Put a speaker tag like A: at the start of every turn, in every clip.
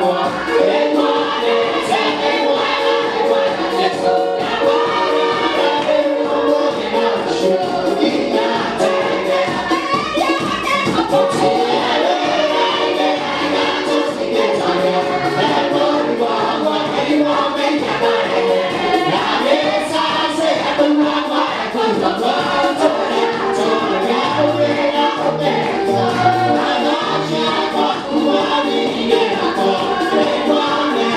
A: Hãy subscribe cho kênh Ghiền Mì Gõ để không bỏ lỡ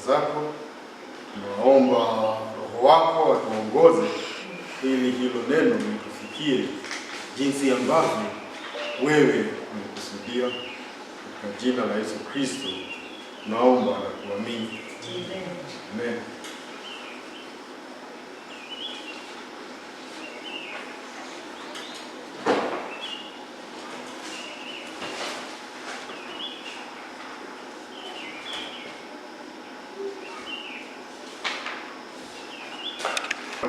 A: zako. Tunaomba Roho wako atuongoze ili hilo neno litufikie jinsi ambavyo wewe umekusudia. Kwa jina la Yesu Kristo naomba na kuamini. Amen.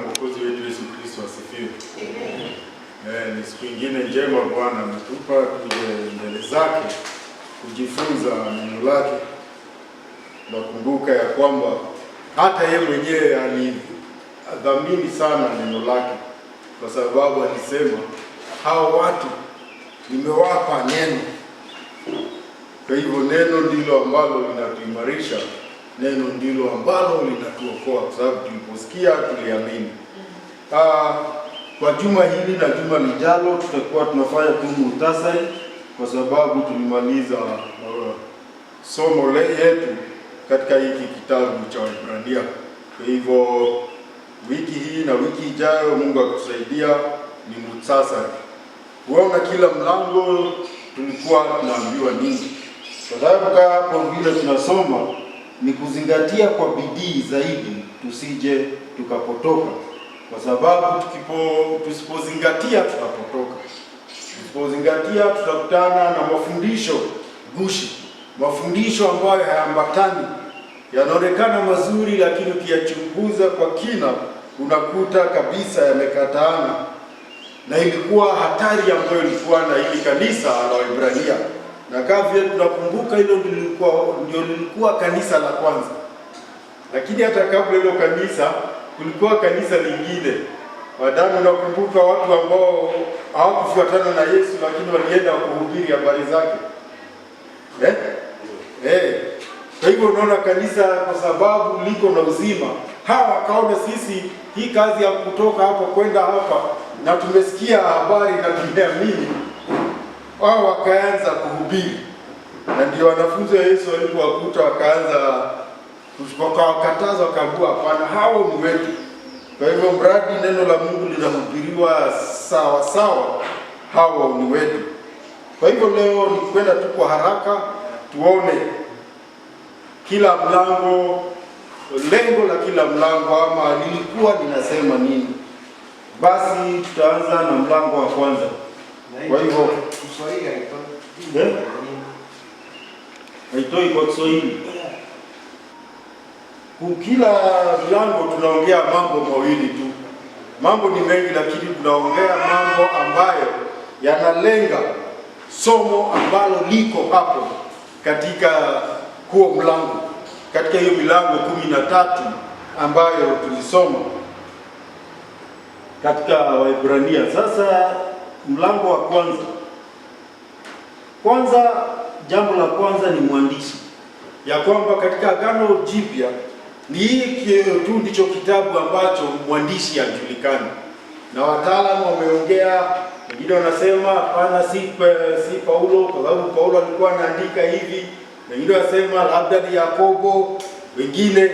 A: Mwokozi wetu Yesu Kristo asifiwe. Ni siku nyingine njema Bwana ametupa tuje mbele zake kujifunza neno lake. Nakumbuka ya kwamba hata yeye mwenyewe alidhamini sana neno lake, kwa sababu alisema hao watu nimewapa neno. Kwa hivyo neno ndilo ambalo linatuimarisha, neno ndilo ambalo linatuokoa, kwa sababu tuliposikia tuliamini. Kwa juma hili na juma lijalo tutakuwa tunafanya tu muhtasari, kwa sababu tulimaliza somo letu katika hiki kitabu cha Waebrania. Kwa hivyo wiki hii na wiki ijayo Mungu akitusaidia ni muhtasari. Kuona kila mlango tulikuwa tunaambiwa nini. Kwa sababu hapo vile tunasoma ni kuzingatia kwa bidii zaidi tusije tukapotoka, kwa sababu tusipozingatia tutapotoka. Tusipozingatia tutakutana na mafundisho gushi, mafundisho ambayo hayaambatani, yanaonekana mazuri, lakini ukiyachunguza kwa kina unakuta kabisa yamekataana. Na ilikuwa hatari ambayo ilikuwa na hili kanisa la Waebrania. Na kama vile tunakumbuka, hilo ndio lilikuwa kanisa la kwanza. Lakini hata kabla hilo kanisa kulikuwa kanisa lingine. Wadani, nakumbuka watu ambao hawakufuatana na Yesu lakini walienda kuhubiri habari zake. Kwa hivyo unaona kanisa kwa sababu liko na uzima. Hawa wakaona sisi hii kazi ya kutoka hapa kwenda hapa na tumesikia habari na tumeamini. Wao wakaanza kuhubiri. Na ndio wanafunzi wa Yesu walipowakuta wakaanza wakakataza, wakaambia hapana, hao ni wetu. Kwa hivyo mradi neno la Mungu linahubiriwa sawa sawa, hao ni wetu. Kwa hivyo leo ni kwenda tu kwa haraka tuone kila mlango, lengo la kila mlango ama lilikuwa linasema nini. Basi tutaanza na mlango wa kwanza. Kwa hivyo Kiswahili haitoi kwa Kiswahili. Kila mlango tunaongea mambo mawili tu. Mambo ni mengi, lakini tunaongea mambo ambayo yanalenga somo ambalo liko hapo katika huo mlango, katika hiyo milango 13 ambayo tulisoma katika Waebrania. Sasa mlango wa kwanza, jambo la kwanza ni mwandishi, ya kwamba katika Agano Jipya ni hiki tu ndicho kitabu ambacho mwandishi hajulikani. Na wataalamu wameongea, wengine wanasema hapana, si Paulo, kwa sababu Paulo alikuwa anaandika hivi. Wengine wanasema labda ni Yakobo, wengine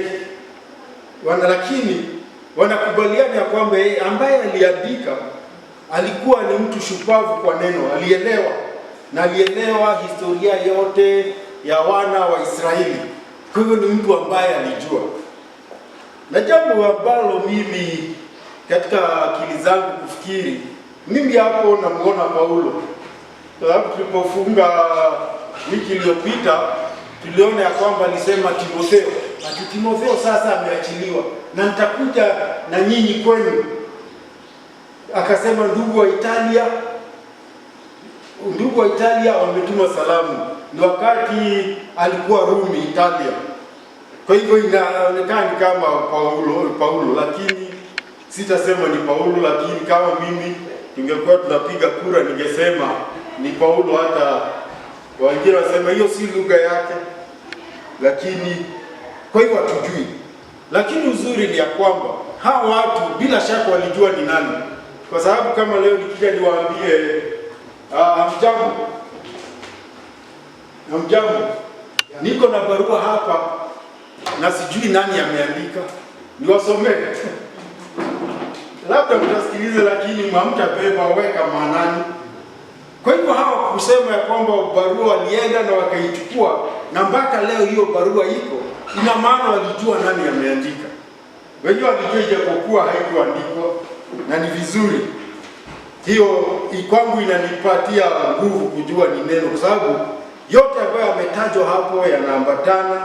A: lakini wanakubaliana ya kwamba ambaye aliandika alikuwa ni mtu shupavu kwa neno, alielewa na alielewa historia yote ya wana wa Israeli. Kwa hivyo ni mtu ambaye alijua. Na jambo ambalo mimi katika akili zangu kufikiri, mimi hapo namuona Paulo. Sababu tulipofunga wiki iliyopita tuliona ya kwamba alisema Timotheo, ati Timotheo sasa ameachiliwa na nitakuja na nyinyi kwenu. Akasema ndugu wa Italia wametuma salamu. Ni wakati alikuwa Rumi, Italia. Kwa hivyo inaonekana kama Paulo, lakini sitasema ni Paulo, lakini kama mimi tungekuwa tunapiga kura ningesema ni Paulo. Hata wengine wasema hiyo si lugha yake, lakini kwa hivyo hatujui. Lakini uzuri ni ya kwamba hawa watu bila shaka walijua ni nani, kwa sababu kama leo nikija niwaambie hamjambo, niko na barua hapa na sijui nani ameandika. Niwasomee labda mtasikilize, lakini hamtabeba weka maanani. Kwa hivyo hawa kusema ya kwamba barua walienda na wakaichukua na mpaka leo hiyo barua iko, ina maana walijua nani ameandika. Wenyewe walijua ijapokuwa haikuandikwa, na ni vizuri. Hiyo kwangu inanipatia nguvu kujua ni neno, kwa sababu yote ambayo yametajwa hapo yanaambatana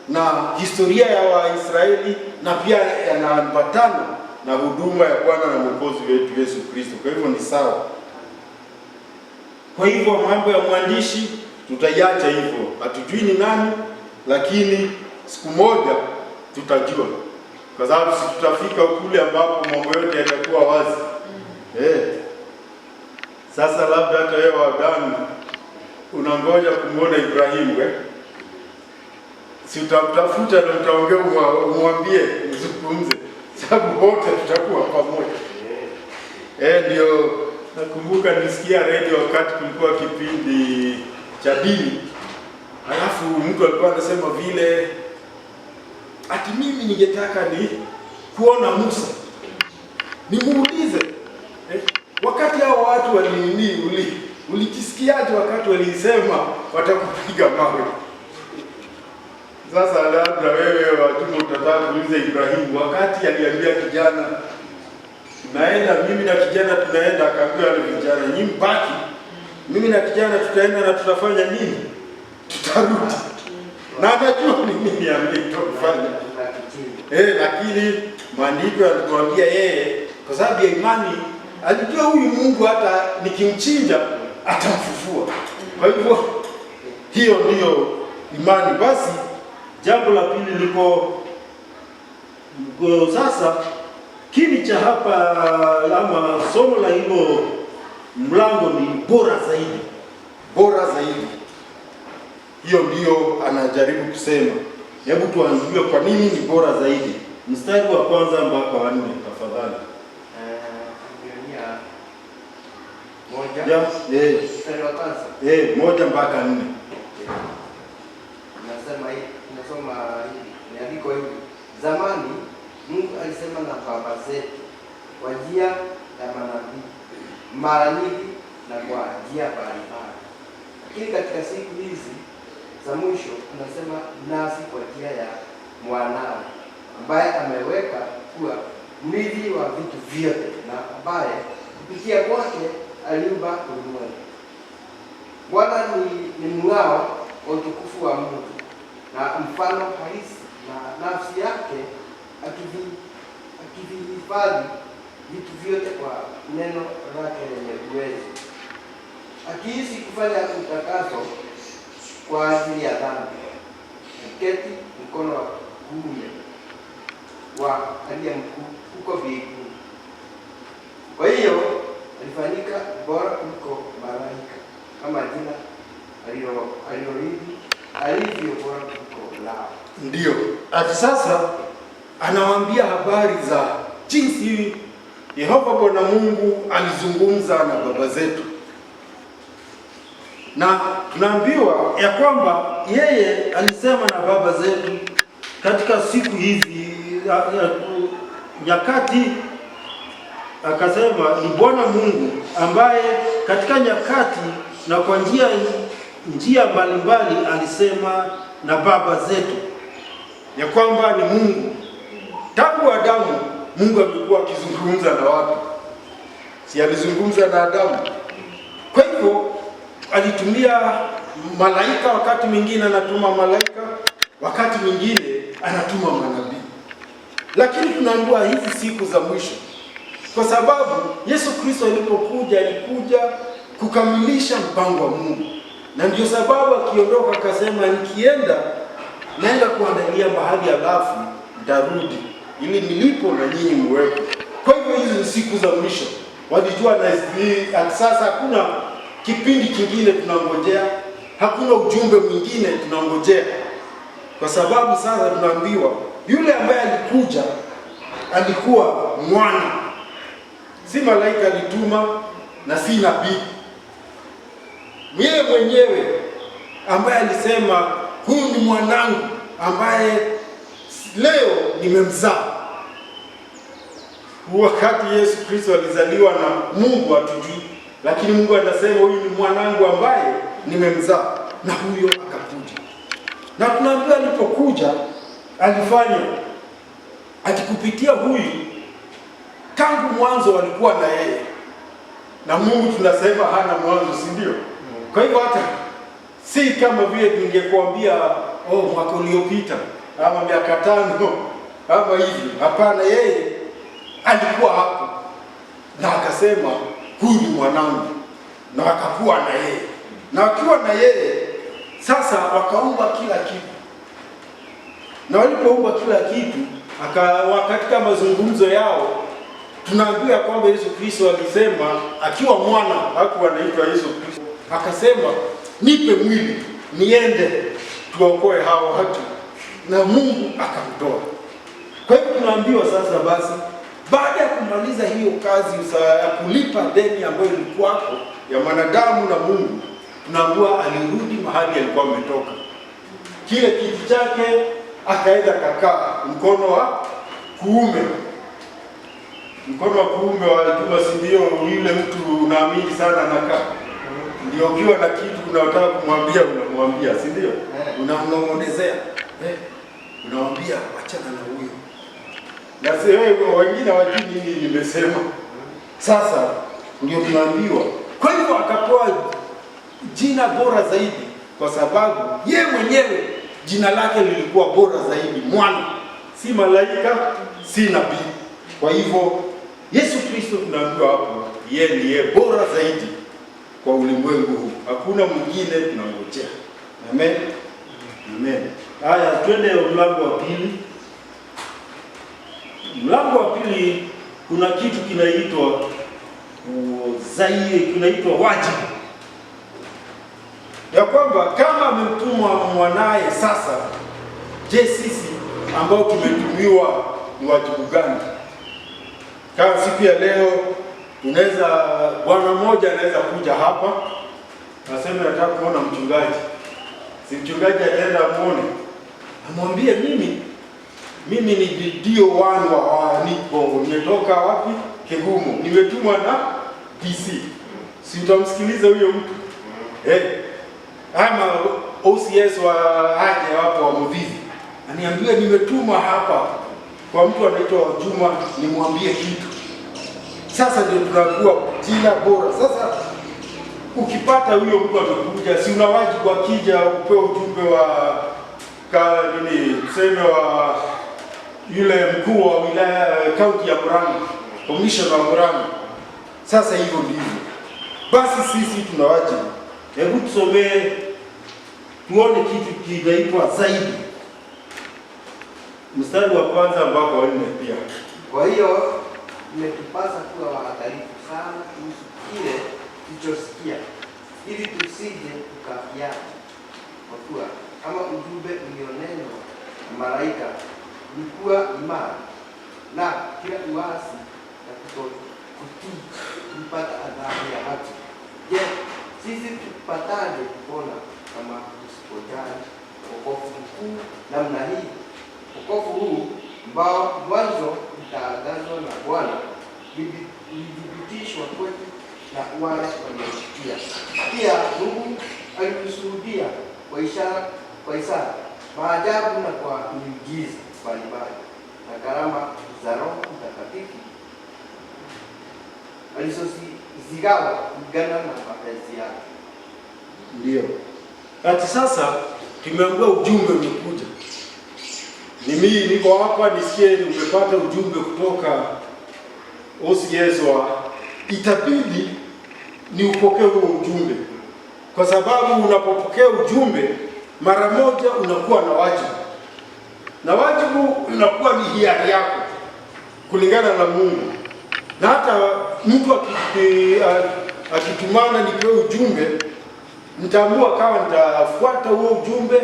A: na historia ya Waisraeli na pia yanaambatana na huduma ya Bwana na Mwokozi wetu Yesu Kristo. Kwa hivyo ni sawa. Kwa hivyo mambo ya mwandishi tutaiacha hivyo, hatujui ni nani, lakini siku moja tutajua, kwa sababu si tutafika kule ambapo mambo yote yatakuwa wazi. Sasa labda hata wewe wagani unangoja kumuona Ibrahimu, si utamtafuta na utaongea, umwambie mzungumze, sababu wote tutakuwa pamoja. Ndio nakumbuka nisikia radio wakati kulikuwa kipindi cha dini, alafu mtu alikuwa anasema vile ati mimi ningetaka ni kuona Musa, nimuulize wakati hao watu walinini, ulikisikiaje wakati walisema watakupiga mawe? Sasa labda wewe watu utataka kuuliza Ibrahimu wakati aliambia kijana naenda, mimi na kijana tunaenda, akaambia wale vijana, nyinyi mbaki, mimi na kijana tutaenda na tutafanya nini? Tutarudi. Na anajua ni nini amekufanya. Lakini maandiko yanatuambia yeye kwa sababu ya imani alijua huyu Mungu hata nikimchinja atamfufua. Kwa hivyo hiyo ndiyo imani. Basi jambo la pili liko sasa, kini cha hapa ama somo la hilo mlango ni bora zaidi. Bora zaidi, hiyo ndiyo anajaribu kusema. Hebu tuanzie kwa nini ni bora zaidi. Mstari wa kwanza mpaka wa 4 tafadhali.
B: Mstari wa kwanza.
A: 1 mpaka 4.
B: Nasema hii, tunasoma hivi. Niandiko hivi. Zamani Mungu alisema na baba zetu kwa njia ya manabii mara nyingi na kwa njia mbalimbali. Lakini katika siku hizi za mwisho tunasema nasi kwa njia ya mwanawe ambaye ameweka kuwa mrithi wa vitu vyote na ambaye kupitia kwake aliumba ulimwengu. Bwana ni mng'ao wa utukufu wa Mungu na mfano halisi, na nafsi yake akivihifadhi vitu vyote kwa neno lake lenye uwezo, akiishi kufanya utakaso kwa ajili ya dhambi, akiketi mkono wa kuume wa aliye mkuu huko mbinguni. Kwa hiyo alifanyika bora kuliko malaika, kama jina alilorithi alivyo bora kuliko lao.
A: Ndio ati sasa anawaambia habari za jinsi Yehova Bwana Mungu alizungumza na baba zetu, na tunaambiwa ya kwamba yeye alisema na baba zetu katika siku hizi nyakati, akasema ni Bwana Mungu ambaye katika nyakati na kwa njia mbalimbali alisema na baba zetu, ya kwamba ni Mungu. Tangu Adamu Mungu amekuwa akizungumza na watu, si alizungumza na Adamu? Kwa hivyo alitumia malaika, wakati mwingine anatuma malaika, wakati mwingine anatuma manabii. Lakini tunaambiwa hizi siku za mwisho, kwa sababu Yesu Kristo alipokuja alikuja kukamilisha mpango wa Mungu, na ndio sababu akiondoka akasema, nikienda naenda kuandalia mahali, alafu nitarudi ili nilipo na nyinyi muwepo. Kwa hivyo hizi siku za mwisho walijua, na sasa hakuna kipindi kingine tunangojea, hakuna ujumbe mwingine tunangojea, kwa sababu sasa tunaambiwa yule ambaye alikuja alikuwa mwana, si malaika alituma na si nabii. Yeye mwenyewe ambaye alisema huyu ni mwanangu ambaye leo nimemzaa. Wakati Yesu Kristo alizaliwa na Mungu hatujui, lakini Mungu anasema huyu ni mwanangu ambaye nimemzaa, na huyo akakuja. Na tunaambiwa alipokuja alifanya akikupitia huyu, tangu mwanzo walikuwa na yeye, na Mungu tunasema hana mwanzo, si ndio? Kwa hivyo hata si kama vile ningekuambia mwaka uliopita ama miaka 5 ama hivi. Hapana, yeye alikuwa hapo na akasema huyu ni mwanangu, na wakakuwa na yeye, na wakiwa na yeye sasa wakaumba kila kitu. Na walipoumba kila kitu, katika mazungumzo yao tunaambiwa kwamba Yesu Kristo alisema, akiwa mwana, hakuwa anaitwa Yesu Kristo, akasema nipe mwili niende tuokoe hao watu, na Mungu akamtoa. Kwa hivyo tunaambiwa sasa basi, baada ya kumaliza hiyo kazi ya kulipa deni ambayo ilikuwa ya wanadamu na Mungu, tunaambiwa alirudi mahali alikuwa ametoka. Kile kiti chake akaenda kakaa mkono wa kuume. Mkono wa kuume wa Juma, si ndio? Yule mtu unaamini sana anakaa. Ndio ukiwa na kitu unataka kumwambia, unamwambia, si ndio? Unamnong'onezea. Unamwambia achana na huyo. Na sasa wengine hawajui nini nimesema. Sasa ndio tunaambiwa. Kwa hivyo akapewa jina bora zaidi, kwa sababu ye mwenyewe jina lake lilikuwa bora zaidi, mwana, si malaika, si nabii. Kwa hivyo Yesu Kristo tunaambiwa hapo, yeye ndiye bora zaidi kwa ulimwengu huu. Hakuna mwingine tunangojea. Amen. Amen. Haya, twende mlango wa pili. Mlango wa pili kuna kitu kinaitwa kinaitwa wajibu. Ya kwamba kama amemtuma mwanaye, sasa je, sisi ambao tumetumiwa ni wajibu gani? Kama siku ya leo bwana mmoja anaweza kuja hapa nasema nataka kuona mchungaji. Si mchungaji ataenda muone, amwambie mimi ni ndio wa nipo nimetoka wapi? Kigumo, nimetumwa na DC. Si utamsikiliza huyo mtu? Ama OCS wa haja hapo wa Mvivi aniambia nimetumwa hapa kwa mtu anaitwa Juma nimwambie kitu. Sasa ndio tunakuwa jina bora. Sasa ukipata huyo mtu amekuja, si una wajibu akija upewe ujumbe wa tuseme wa yule mkuu wa wilaya kaunti ya Murang'a, commissioner wa Murang'a. Sasa hivyo ndivyo. Basi sisi tuna wajibu. Hebu tusomee tuone kitu kinaitwa zaidi. Mstari wa kwanza mpaka wa 4 pia.
B: Kwa hiyo imetupasa kuwa waangalifu sana kuhusu kile tulichosikia, ili tusije tukafiana. Kwa kuwa kama ujumbe ulionenwa na malaika ulikuwa imara, na kila uasi na kutii tulipata adhabu ya haki, je, sisi tupataje kupona kama tusipojali wokovu mkuu namna hii? Wokovu huu ambao mwanzo utaangazwa na Bwana ulithibitishwa kwetu na wale waliosikia. Pia Mungu alikushuhudia kwa ishara, maajabu na kwa miujiza mbalimbali na karama za Roho Mtakatifu alizozigawa kulingana na mapenzi yake.
A: Ndio. Ati sasa tumeambiwa ujumbe umekuja. Mimi niko hapa nisikie umepata ujumbe kutoka OCS itabidi ni upokee huo ujumbe. Kwa sababu unapopokea ujumbe mara moja unakuwa na wajibu. Na wajibu unakuwa ni hiari yako kulingana na Mungu. Na hata mtu akitumana nipewe ujumbe, nitaamua kama nitafuata huo ujumbe.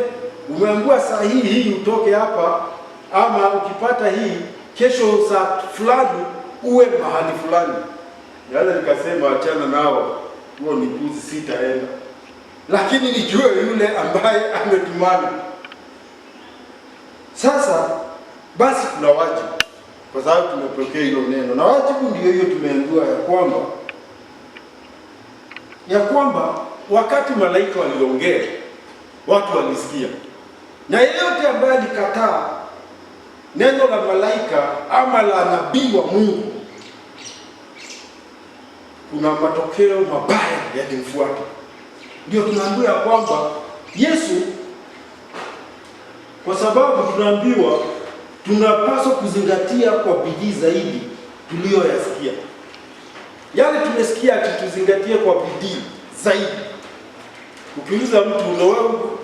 A: Umeambiwa saa hii utoke hapa, ama ukipata hii kesho saa fulani uwe mahali fulani. Yaani nikasema achana nao, huo ni puzi, sitaenda. Lakini nijue yule ambaye ametumana. Sasa basi tuna wajibu, kwa sababu tumepokea hilo neno, na wajibu ndio hiyo tumeambiwa ya kwamba wakati malaika waliongea watu walisikia, na yeyote ambaye alikataa neno la malaika ama la nabii wa Mungu, kuna matokeo mabaya yalimfuata. Ndio tunaambiwa kwamba Yesu, kwa sababu tunaambiwa tunapaswa kuzingatia kwa bidii zaidi tuliyoyasikia. Yale tumesikia tuzingatie kwa bidii zaidi. Ukiuliza mtu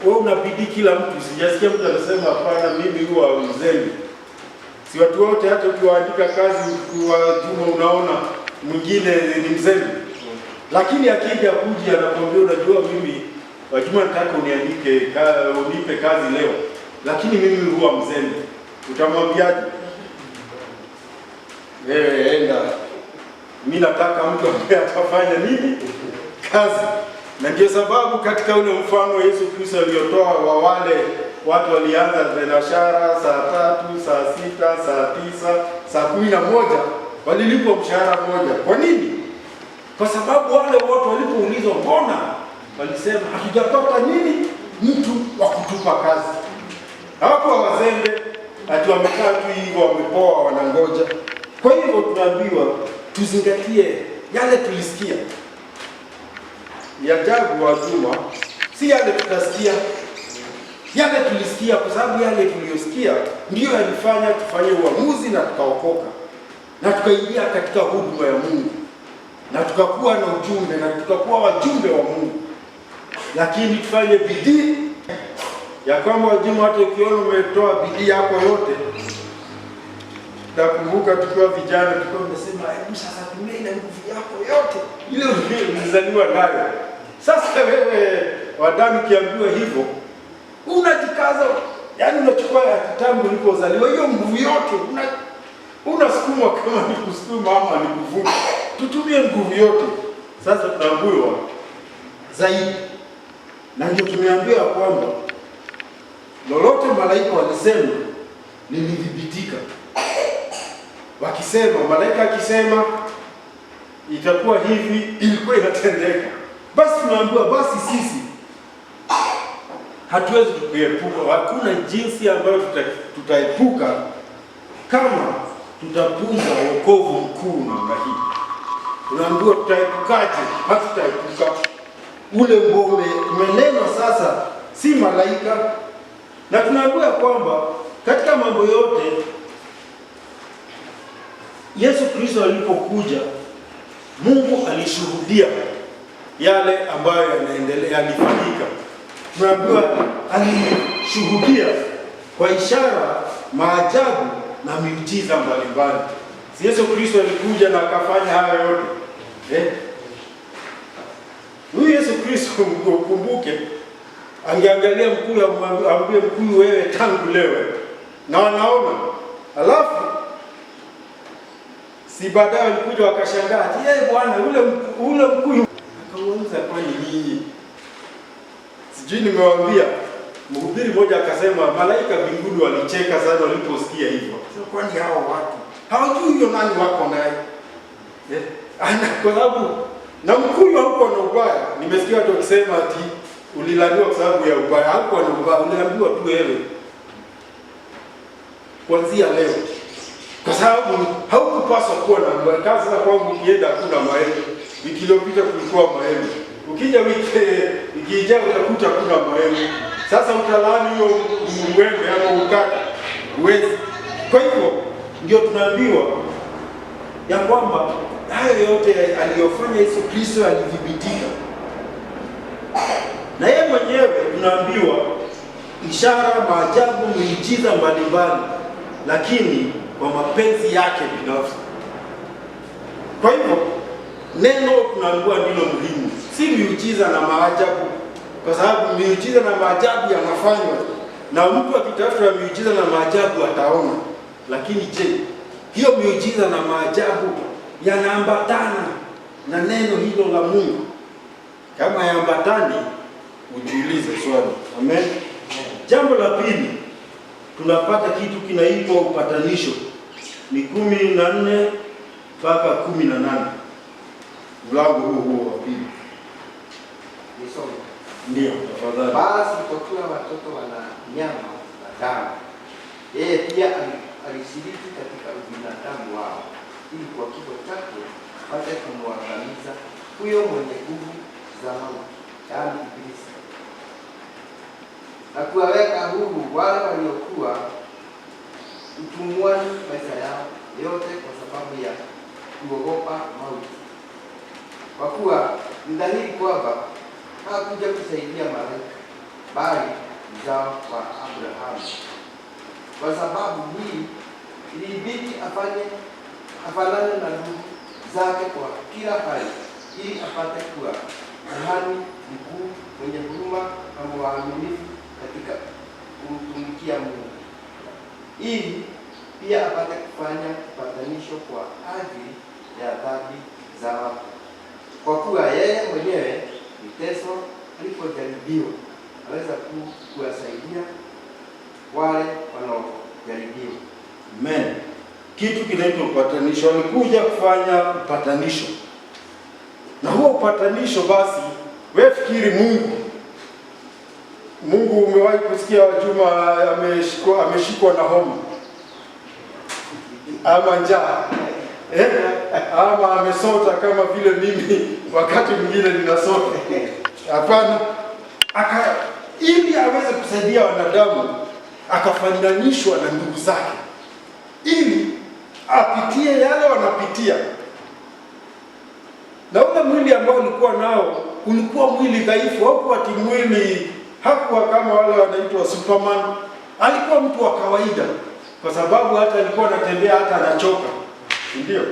A: wewe una bidii, kila mtu, sijasikia mtu anasema hapana, mimi huwa mzembe. Si watu wote, hata ukiwaandika kazi kwa Juma unaona mwingine ni mzembe. Lakini akija kuja anakuambia, unajua mimi Wajuma nataka unipe kazi leo, lakini mimi huwa mzembe. Utamwambiaje? Enda. Mimi nataka mtu ambaye atafanya nini? Kazi. Na ndio sababu katika ule mfano Yesu Kristo aliotoa wa wale watu walianza biashara saa 3, saa 6, saa 9, saa 11, walilipwa mshahara mmoja. Kwa nini? Kwa sababu wale wote walipoulizwa mbona, walisema hatujapata nini mtu wa kutupa kazi. Hapo wazembe ati wamekaa tu hivyo wamepoa wanangoja. Kwa hivyo tunaambiwa tuzingatie yale tulisikia. Ya ajabu wazuma, si yale tutasikia, yale tulisikia, kwa sababu yale tuliyosikia ndiyo yalifanya tufanye uamuzi na tukaokoka na tukaingia katika huduma ya Mungu na tukakuwa na ujumbe na tukakuwa wajumbe wa Mungu. Lakini tufanye bidii ya kwamba wajuma, hata ukiona umetoa bidii yako yote. Nakumbuka tukiwa vijana tulikuwa tunasema hebu sasa tumie ile nguvu yako yote ile ulizaliwa nayo. Sasa wewe wadani kiambiwa hivyo unajikaza, yani unachukua kitambo ulipozaliwa hiyo nguvu yote unasukuma, kama ni kusukuma ama ni kuvuta, tutumie nguvu yote. Sasa tunaambiwa zaidi, na ndio tumeambiwa kwamba lolote malaika walisema lilithibitika. Wakisema, malaika akisema itakuwa hivi, ilikuwa inatendeka. Basi tunaambiwa basi sisi hatuwezi kuepuka, hakuna jinsi ambayo tutaepuka kama tutapunza wokovu mkuu namna hii. Tunaambiwa tutaepukaje? Hatutaepuka. Ule ngome umenenwa sasa si malaika, na tunaambiwa kwamba katika mambo yote Yesu Kristo alipokuja, Mungu alishuhudia yale ambayo yanaendelea yalifanyika. Tunaambiwa alishuhudia kwa ishara, maajabu na miujiza mbalimbali. Si Yesu Kristo alikuja na akafanya haya yote? Huyu Yesu Kristo mkumbuke, angeangalia mkuu amwambie mkuu, wewe tangu leo na wanaona, alafu si baadaye walikuja wakashangaa, bwana ule mkuu akauliza, kwani nyinyi? Sijui nimewaambia, mhubiri mmoja akasema malaika mbinguni walicheka sana waliposikia hivyo. Sasa kwani hao watu hawajui hiyo nani wako naye? Kwa sababu na mkuu hauko na ubaya. Nimesikia watu wakisema ati ulilaniwa kwa sababu ya ubaya. Hauko na ubaya, uliambiwa tu wewe kuanzia leo, kwa sababu haukupaswa kuwa na ubaya. Sasa kwangu ukienda hakuna maembe. Wiki iliyopita kulikuwa maembe. Ukija wiki ijayo utakuta hakuna maembe. Sasa utalaani hiyo mwembe ama ukata uwezi. Kwa hivyo ndio tunaambiwa ya kwamba hayo yote aliyofanya Yesu Kristo alidhibitika. Na yeye mwenyewe tunaambiwa ishara, maajabu, miujiza mbalimbali, lakini kwa mapenzi yake binafsi. Kwa hivyo neno tunaambiwa ndilo muhimu, si miujiza na maajabu, kwa sababu miujiza na maajabu yanafanywa na mtu akitafuta miujiza na maajabu ataona. Lakini je, hiyo miujiza na maajabu yanaambatana na neno hilo la Mungu? Kama yaambatani, ujiulize swali. Amen. Jambo la pili, tunapata kitu kinaitwa upatanisho. Ni 14 mpaka 18 mlango huo wa pili.
B: Nisome.
A: Ndio, tafadhali.
B: Basi kwa kuwa watoto wana nyama na damu, yeye pia alishiriki katika ubinadamu wao, ili kwa kifo chake apate kumwangamiza huyo mwenye nguvu za mauti, yaani Ibilisi, na kuwaweka huru wale waliokuwa utumwani maisha yao yote kwa sababu ya kuogopa mauti. Kwa kuwa ni dhahiri kwamba hakuja kusaidia malaika, bali uzao wa Abrahamu. Kwa sababu hii ilibidi afanane na ndugu zake kwa kila hali, ili apate kuwa kuhani mkuu mwenye huruma na mwaminifu katika kumtumikia Mungu, ili pia apate kufanya upatanisho kwa ajili ya dhambi za watu. Kwa kuwa yeye mwenyewe mteso alipojaribiwa aweza kuwasaidia wale wanaojaribiwa.
A: Amen. Kitu kinaitwa upatanisho. Alikuja kufanya upatanisho, na huo upatanisho basi, wewe fikiri Mungu umewahi kusikia Juma ameshikwa na homa ama njaa ama amesota kama vile mimi wakati mwingine ninasota? Hapana. Ili aweze kusaidia wanadamu akafananishwa na ndugu zake, ili apitie yale wanapitia. Na ule mwili ambao ulikuwa nao ulikuwa mwili dhaifu, hakuwa ati mwili, hakuwa kama wale wanaitwa Superman. Alikuwa mtu wa kawaida, kwa sababu hata alikuwa anatembea hata anachoka. Ndio.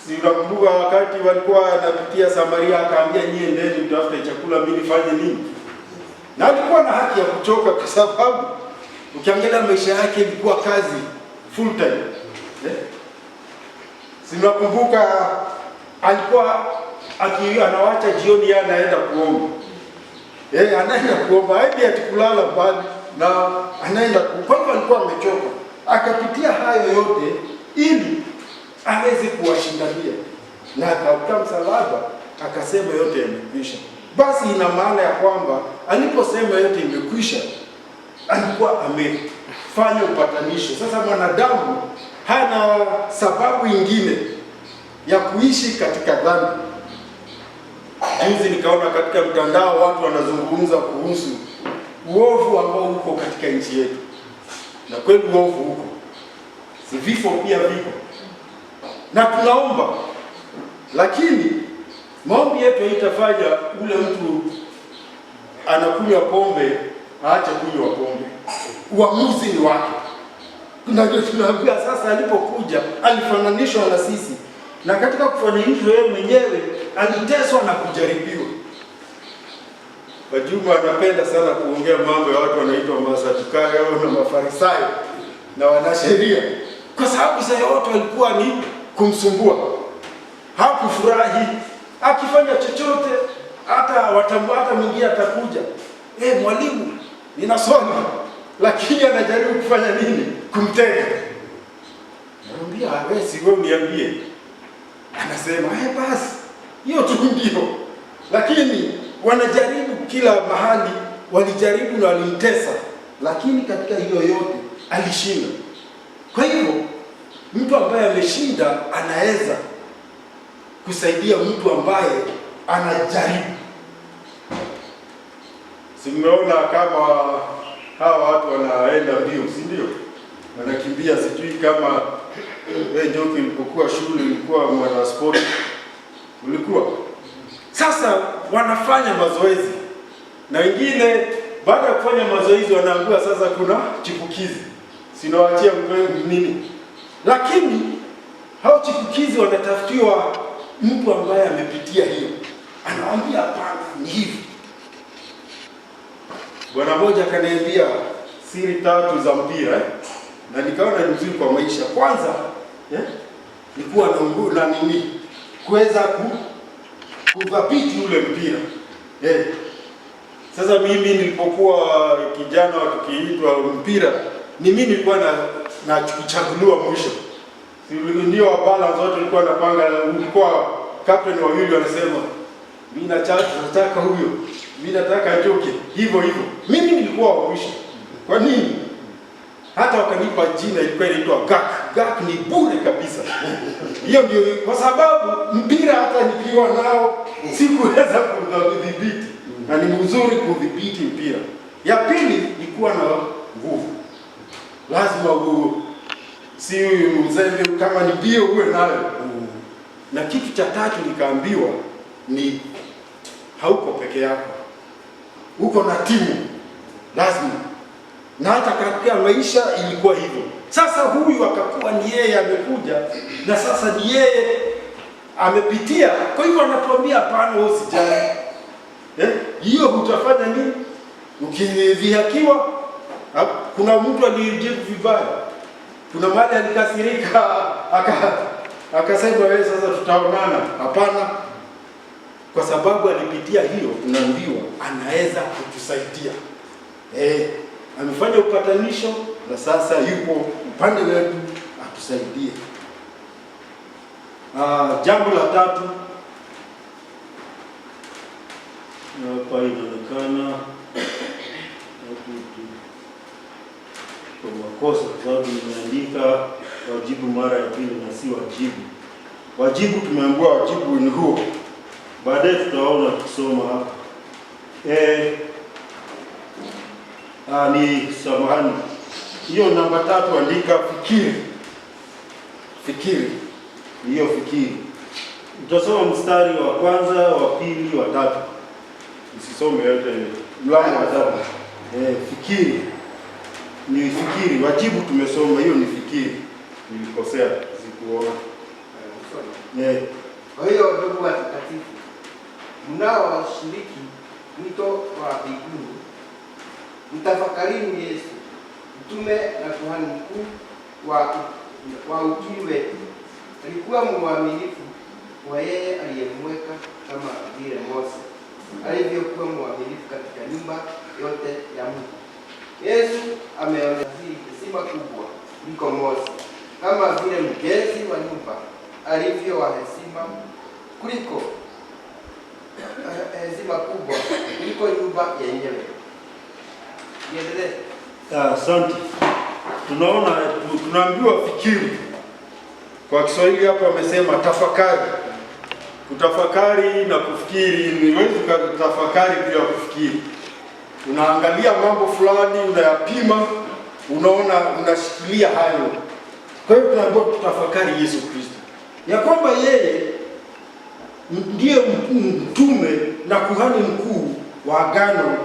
A: Si unakumbuka wakati walikuwa wanapitia Samaria, akaambia nyie ndeni mtafute chakula, mimi nifanye nini? Na alikuwa na haki ya kuchoka, kwa sababu ukiangalia maisha yake ilikuwa kazi full time. Si unakumbuka alikuwa anawacha jioni, yeye anaenda kuomba. Anaenda kuomba, hadi atikulala mbali na anaenda kuomba. Alikuwa amechoka, akapitia hayo yote ili aweze kuwashindania, na akavuka msalaba, akasema yote yamekwisha. Basi ina maana ya kwamba aliposema yote imekwisha, alikuwa amefanya upatanisho. Sasa mwanadamu hana sababu ingine ya kuishi katika dhambi. Juzi nikaona katika mtandao watu wanazungumza kuhusu uovu ambao uko katika nchi yetu, na kweli uovu uko, si vifo pia viko, na tunaomba, lakini maombi yetu haitafanya ule mtu anakunywa pombe aache kunywa pombe. Uamuzi ni wake. Tunaambia sasa, alipokuja alifananishwa na sisi, na katika kufananishwa yeye mwenyewe aliteswa na kujaribiwa. Juma anapenda sana kuongea mambo ya watu wanaitwa Masadukayo na Mafarisayo na wanasheria, kwa sababu sasa wote walikuwa ni kumsumbua. Hakufurahi akifanya chochote, hata mwingine atakuja, mwalimu ninasoma, lakini anajaribu kufanya nini? Kumtega. Anamwambia wewe, si wewe uniambie. Anasema basi hiyo tu ndio. Lakini wanajaribu kila mahali, walijaribu na walimtesa, lakini katika hiyo yote alishinda. Kwa hivyo mtu ambaye ameshinda anaweza kusaidia mtu ambaye anajaribu. Si mmeona kama hawa watu wanaenda mbio, si ndio? Wanakimbia, sijui kama wewe Njoki ulipokuwa shule ulikuwa mwana sport. Ulikuwa. Sasa wanafanya mazoezi. Na wengine baada ya kufanya mazoezi wanaambiwa sasa kuna chipukizi. Sinawaachia nini? Lakini hao chipukizi wanatafutiwa mtu ambaye amepitia hiyo. Anawaambia hapana, ni hivi. Bwana mmoja akaniambia siri 3 za mpira, na nikaona ni nzuri kwa maisha. Kwanza ni kuwa na nguvu na nini, kuweza kudhibiti ule mpira. Sasa mimi nilipokuwa kijana tukiitwa mpira, ni mimi nilikuwa na kuchaguliwa mwisho. Ndio wabala zote nilikuwa napanga, ulikuwa captain wawili wanasema mimi nataka huyo, mimi nataka atoke. Hivyo. Mimi nilikuwa wa mwisho. Kwa nini? Hata wakanipa jina ilikuwa inaitwa Gak. Gak ni bure kabisa. Hiyo ndio kwa sababu mpira hata nikiwa nao sikuweza kudhibiti. Na ni mzuri kudhibiti mpira. Ya pili ni kuwa na nguvu. Lazima si mzembe, kama ni bio uwe nayo. Na kitu cha tatu nikaambiwa ni hauko peke yako. Uko na timu. Lazima. Na hata katika maisha ilikuwa hivyo. Sasa huyu akakuwa ni yeye amekuja, na sasa ni yeye amepitia. Kwa hivyo anatuambia hapana, usijali. Hiyo utafanya nini? Ukidhihakiwa, kuna mtu alijibu vibaya. Kuna mali alikasirika, akasema wewe sasa tutaonana. Hapana. Kwa sababu alipitia hiyo, tunaambiwa anaweza kutusaidia. Amefanya upatanisho na sasa yupo upande wetu atusaidie. Jambo la tatu hapa inaonekana kwa makosa, kwa sababu nimeandika wajibu mara ya pili na si wajibu. Wajibu tumeambiwa wajibu ni huo. Baadaye tutaona kusoma hapa. Ni samahani. Hiyo namba 3 andika fikiri. Fikiri. Hiyo fikiri. Utasoma mstari wa kwanza, wa pili, wa tatu. Usisome yote mlango wa 3. Fikiri. Ni fikiri. Wajibu tumesoma, hiyo ni fikiri. Nilikosea, sikuona.
B: Kwa hiyo ndugu watakatifu, mnaoshiriki wito wa mbinguni, mtafakarini Yesu, mtume na kuhani mkuu wa ukiri wetu. Alikuwa mwaminifu kwa yeye aliyemweka, kama vile Mose alivyokuwa mwaminifu katika nyumba yote ya Mungu. Yesu ameonyesha heshima kubwa kuliko Mose, kama vile mjenzi wa nyumba alivyo wa heshima kuliko heshima kubwa kuliko nyumba yenyewe.
A: Asante. Tunaambiwa fikiri. Kwa Kiswahili hapa wamesema tafakari. Kutafakari na kufikiri, niwezi kutafakari bila kufikiri. Unaangalia mambo fulani, unayapima, unaona, unashikilia hayo. Kwa hiyo tunaambiwa tutafakari Yesu Kristo, ya kwamba yeye ndiye mtume na kuhani mkuu wa agano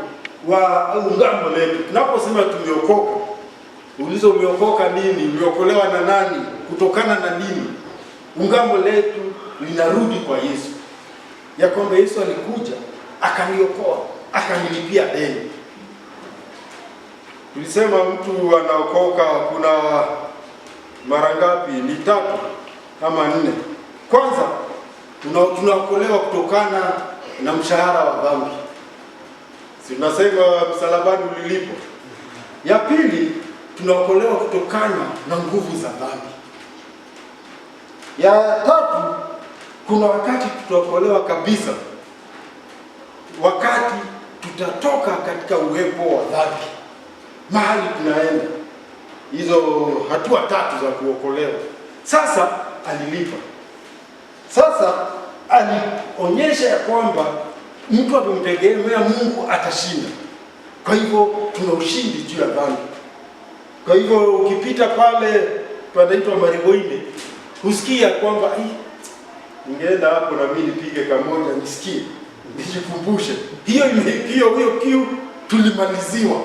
A: wa ungamo letu. Tunaposema tumeokoka, ulizo umeokoka nini? Umeokolewa na nani? Kutokana na nini? Ungamo letu linarudi kwa Yesu, ya kwamba Yesu alikuja akaniokoa, akanilipia deni. Tulisema mtu anaokoka kuna mara ngapi? Ni 3 ama 4. Kwanza tunaokolewa kutokana na mshahara wa dhambi. Si tunasema msalabani ulilipo. Ya pili, tunaokolewa kutokana na nguvu za dhambi. Ya tatu, kuna wakati tutaokolewa kabisa, wakati tutatoka katika uwepo wa dhambi, mahali tunaenda. Hizo hatua 3 za kuokolewa. Sasa alilipa. Sasa alionyesha ya kwamba mtu akimtegemea Mungu atashinda. Kwa hivyo tuna ushindi juu ya dhambi. Kwa hivyo ukipita pale panaitwa Mariboine, usikia kwamba ningeenda hapo na mimi nipige kamoja nisikie, nijikumbushe. Hiyo kiu tulimaliziwa.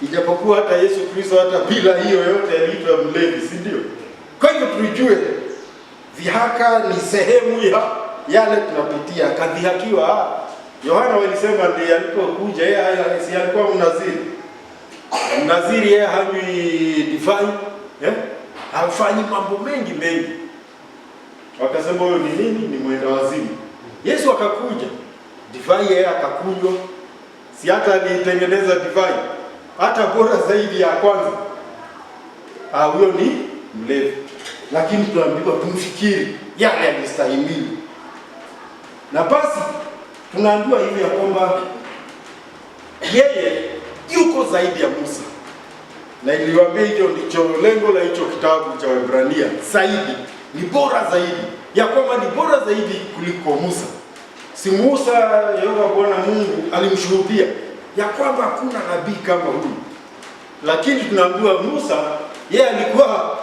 A: Ijapokuwa hata Yesu Kristo hata bila hiyo yote aliitwa mlevi, si ndio? Kwa hivyo tujue dhihaka ni sehemu ya yale tunapitia. Kadhihakiwa, Yohana walisema ndiye alipokuja, yeye si alikuwa mnaziri. Mnaziri yeye hanywi divai, hafanyi mambo mengi. Wakasema huyo ni nini? Ni mwenda wazimu. Yesu akakuja divai yeye akakunywa, si hata alitengeneza divai hata bora zaidi ya kwanza, huyo ni mlevi. Lakini tunaambiwa tumfikiri yale alistahimili, na basi tunaambiwa hivi ya kwamba yeye yuko zaidi ya Musa, na iliwaambia hicho ndicho lengo la hicho kitabu cha Waebrania, zaidi ni bora zaidi, ya kwamba ni bora zaidi kuliko Musa. Si Musa, Yehova Bwana Mungu alimshuhudia ya kwamba hakuna nabii kama huyu, lakini tunaambiwa Musa yeye alikuwa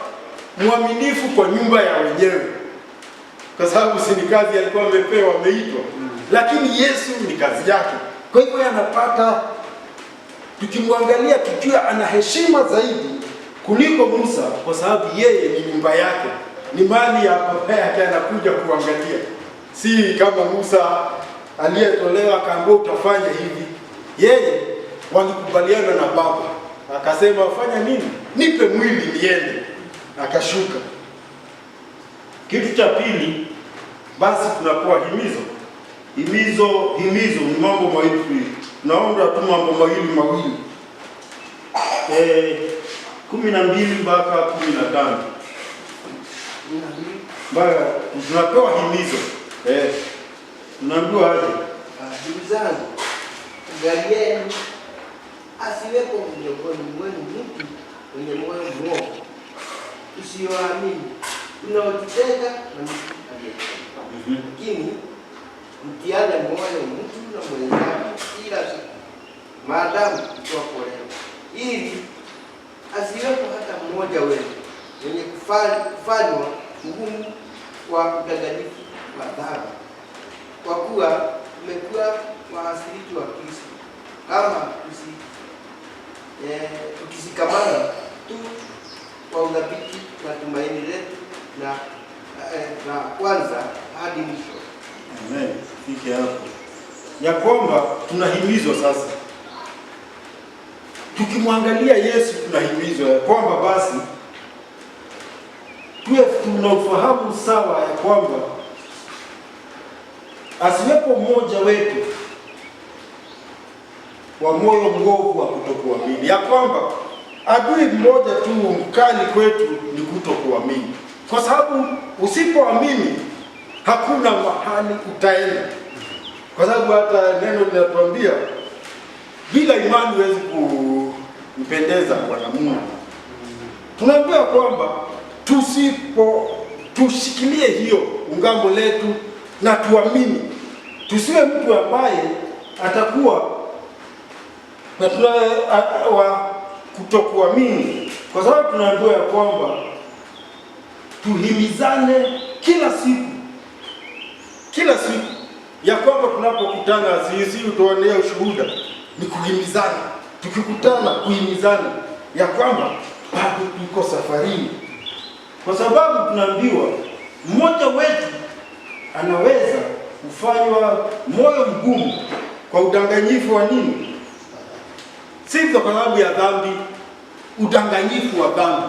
A: mwaminifu kwa nyumba ya wenyewe, kwa sababu si ni kazi alikuwa amepewa, ameitwa. Lakini Yesu ni kazi yake, kwa hivyo anapata, tukimwangalia tukiwa ana heshima zaidi kuliko Musa, kwa sababu yeye ni nyumba yake, ni mali ya baba yake, anakuja kuangalia. Si kama Musa aliyetolewa akaambia utafanya hivi. Yeye walikubaliana na baba, akasema fanya nini? Nipe mwili niende, akashuka. Kitu cha pili, basi tunakuwa himizo ni mambo mawili. Naomba tu mambo mawili 12 mpaka 15 mpaka tunapewa himizo. Tunaambiwa aje?
B: Ndugu zangu, angalieni asiwepo miongoni mwenu mtu mwenye moyo mwovu usioamini unaojitenga na mtu aliyetenda. Lakini mtiane moyo mtu na mwenzake kila siku, maadamu tuokolewa, ili asiwepo hata mmoja wenu mwenye kufanywa mgumu kwa udanganyifu wa dhambi, kwa kuwa tumekuwa waasiriki wa Kristo, kama tukisikamana tu kwa udhabiti na tumaini letu na kwanza hadi mwisho.
A: Amen. Fike hapo ya kwamba tunahimizwa sasa, tukimwangalia Yesu tunahimizwa ya kwamba basi tuwe tuna ufahamu sawa ya kwamba asiwepo mmoja wetu wa moyo mwovu wa kutokuamini, ya kwamba adui mmoja tu mkali kwetu ni kutokuamini, kwa sababu usipoamini hakuna mahali utaenda, kwa sababu hata neno linatuambia bila imani huwezi kumpendeza Bwana Mungu. Tunaambiwa kwamba tushikilie hiyo ungambo letu na tuamini, tusiwe mtu ambaye atakuwa wa kutokuamini, kwa sababu tunaambiwa ya kwamba tuhimizane kila siku ya kwamba tunapokutana, sisi utaonea ushuhuda ni kuhimizana, tukikutana kuhimizana ya kwamba bado tuko safarini, kwa sababu tunaambiwa mmoja wetu anaweza kufanywa moyo mgumu kwa udanganyifu wa nini? Si kwa sababu ya dhambi, udanganyifu wa dhambi,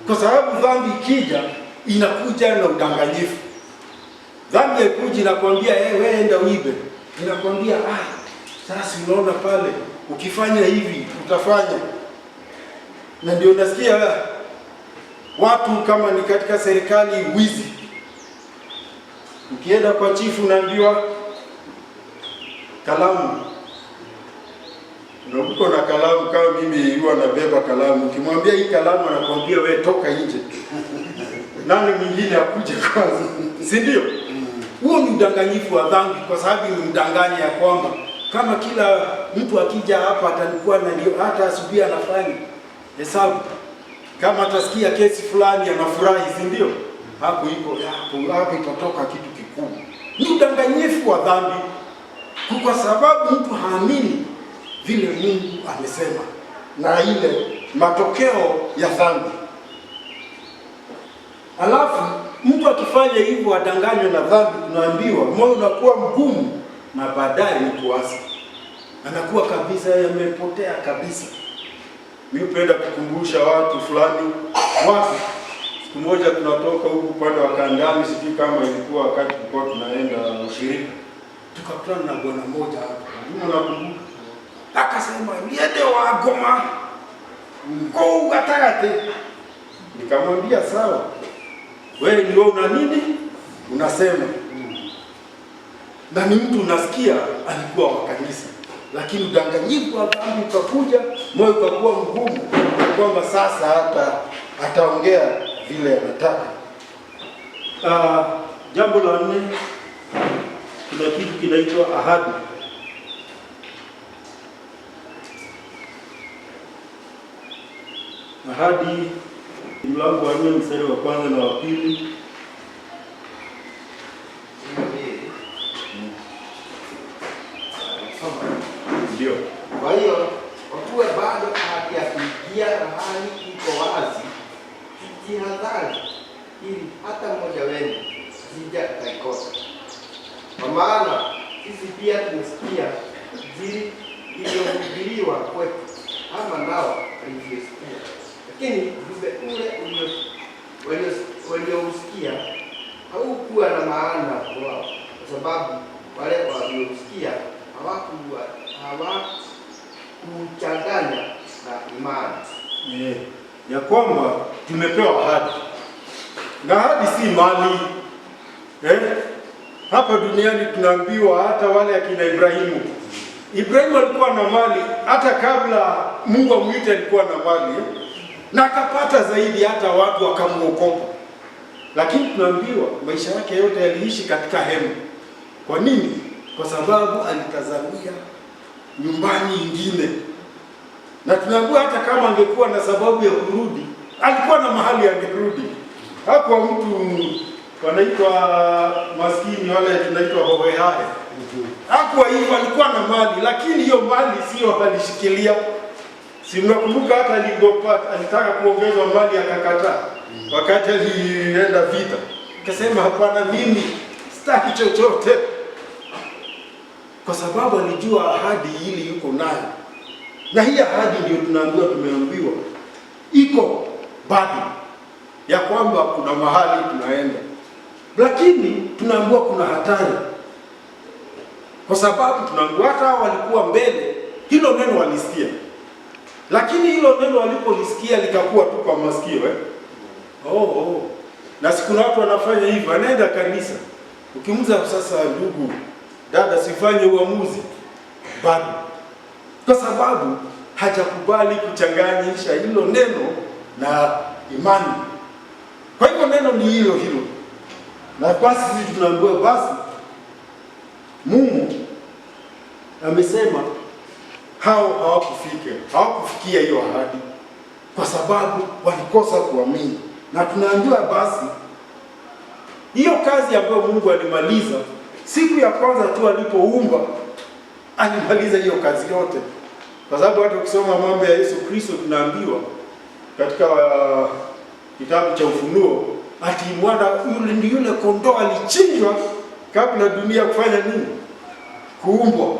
A: kwa sababu dhambi ikija inakuja na udanganyifu. Dhambi ikuja inakwambia wewe enda uibe, inakwambia sasa unaona pale ukifanya hivi utafanya. Na ndio nasikia watu kama ni katika serikali wizi, ukienda kwa chifu unaambiwa kalamu, na uko na kalamu. Kama mimi huwa nabeba kalamu, ukimwambia hii kalamu anakwambia wewe toka nje, nani mwingine akuje kwanza, si ndio? Huo ni udanganyifu wa dhambi, kwa sababu ni mdanganya ya kwamba kama kila mtu akija hapa atalikuwa na ndio, hata asubuhi anafanya hesabu, kama atasikia kesi fulani anafurahi, si ndio? Hapo itatoka kitu kikubwa. Ni udanganyifu wa dhambi, kwa sababu mtu haamini vile Mungu amesema na ile matokeo ya dhambi. Alafu mtu akifanya hivyo adanganywe na dhambi, tunaambiwa moyo unakuwa mgumu na baadaye ni kuasi, anakuwa kabisa yamepotea kabisa. Mimi hupenda kukumbusha watu fulani, siku moja tunatoka huku upande wa Kandani, sijui kama ilikuwa wakati tulikuwa tunaenda ushirika, tukakutana na bwana mmoja hapo. Unakumbuka? Akasema niende wa Goma. Ngo gatagate. Nikamwambia sawa. Wewe ndio una nini? Unasema. Na ni mtu unasikia alikuwa wa kanisa. Lakini udanganyifu wa dhambi ukakuja, moyo ukakuwa mgumu, kwamba sasa hata ataongea vile anataka. Jambo la 4, kuna kitu kinaitwa ahadi. Ahadi mlango wa 4 mstari wa 1 na wa 2. Ndio.
B: Kwa hiyo wakuwe bado haki ya kuingia rahani iko wazi, jihadhari ili hata mmoja wenu sija akaikosa. Kwa maana sisi pia tumesikia Injili iliyohubiriwa kwetu kama nao walivyosikia, lakini ujumbe ule waliousikia haukuwa na maana kwao, kwa sababu wale waliousikia hawakuchanganya na imani.
A: Ya kwamba tumepewa ahadi. Na ahadi si mali. Hapa duniani tunaambiwa hata wale akina Ibrahimu. Ibrahimu alikuwa na mali hata kabla Mungu amuite alikuwa na mali. Na akapata zaidi hata watu wakamuokopa. Lakini tunaambiwa maisha yake yote yaliishi katika hema. Kwa nini? Kwa sababu alitazamia nyumbani ingine. Na tunaambiwa hata kama angekuwa na sababu ya kurudi, alikuwa na mahali angerudi. Hapo mtu wanaitwa maskini wale tunaitwa hohehahe. Hapo hivyo alikuwa na mali, lakini hiyo mali sio alishikilia. Si mnakumbuka hata alitaka kuongezwa mali akakataa. Wakati alienda vita, akasema hapana, mimi sitaki chochote. Kwa sababu alijua ahadi ile yuko nayo. Na hii ahadi ndio tumeambiwa iko bado, ya kwamba kuna mahali tunaenda. Lakini tunaambiwa kuna hatari. Kwa sababu tunaambiwa hata walikuwa mbele, hilo neno walisikia. Lakini hilo neno walipolisikia likakuwa tu kwa masikio. Na siku na watu wanafanya hivyo, anaenda kanisa. Ukimuza sasa, ndugu dada, sifanye uamuzi bado, kwa sababu hajakubali kuchanganyisha hilo neno na imani. Kwa hivyo neno ni hilo. Na basi sisi tunaambiwa basi Mungu amesema hao hawakufikia hiyo ahadi kwa sababu walikosa kuamini. Na tunaambiwa basi hiyo kazi ambayo Mungu alimaliza siku ya kwanza tu alipoumba, alimaliza hiyo kazi yote. Kwa sababu hata ukisoma mambo ya Yesu Kristo tunaambiwa katika kitabu cha Ufunuo ati mwana yule kondoo alichinjwa kabla dunia kufanya nini? Kuumbwa.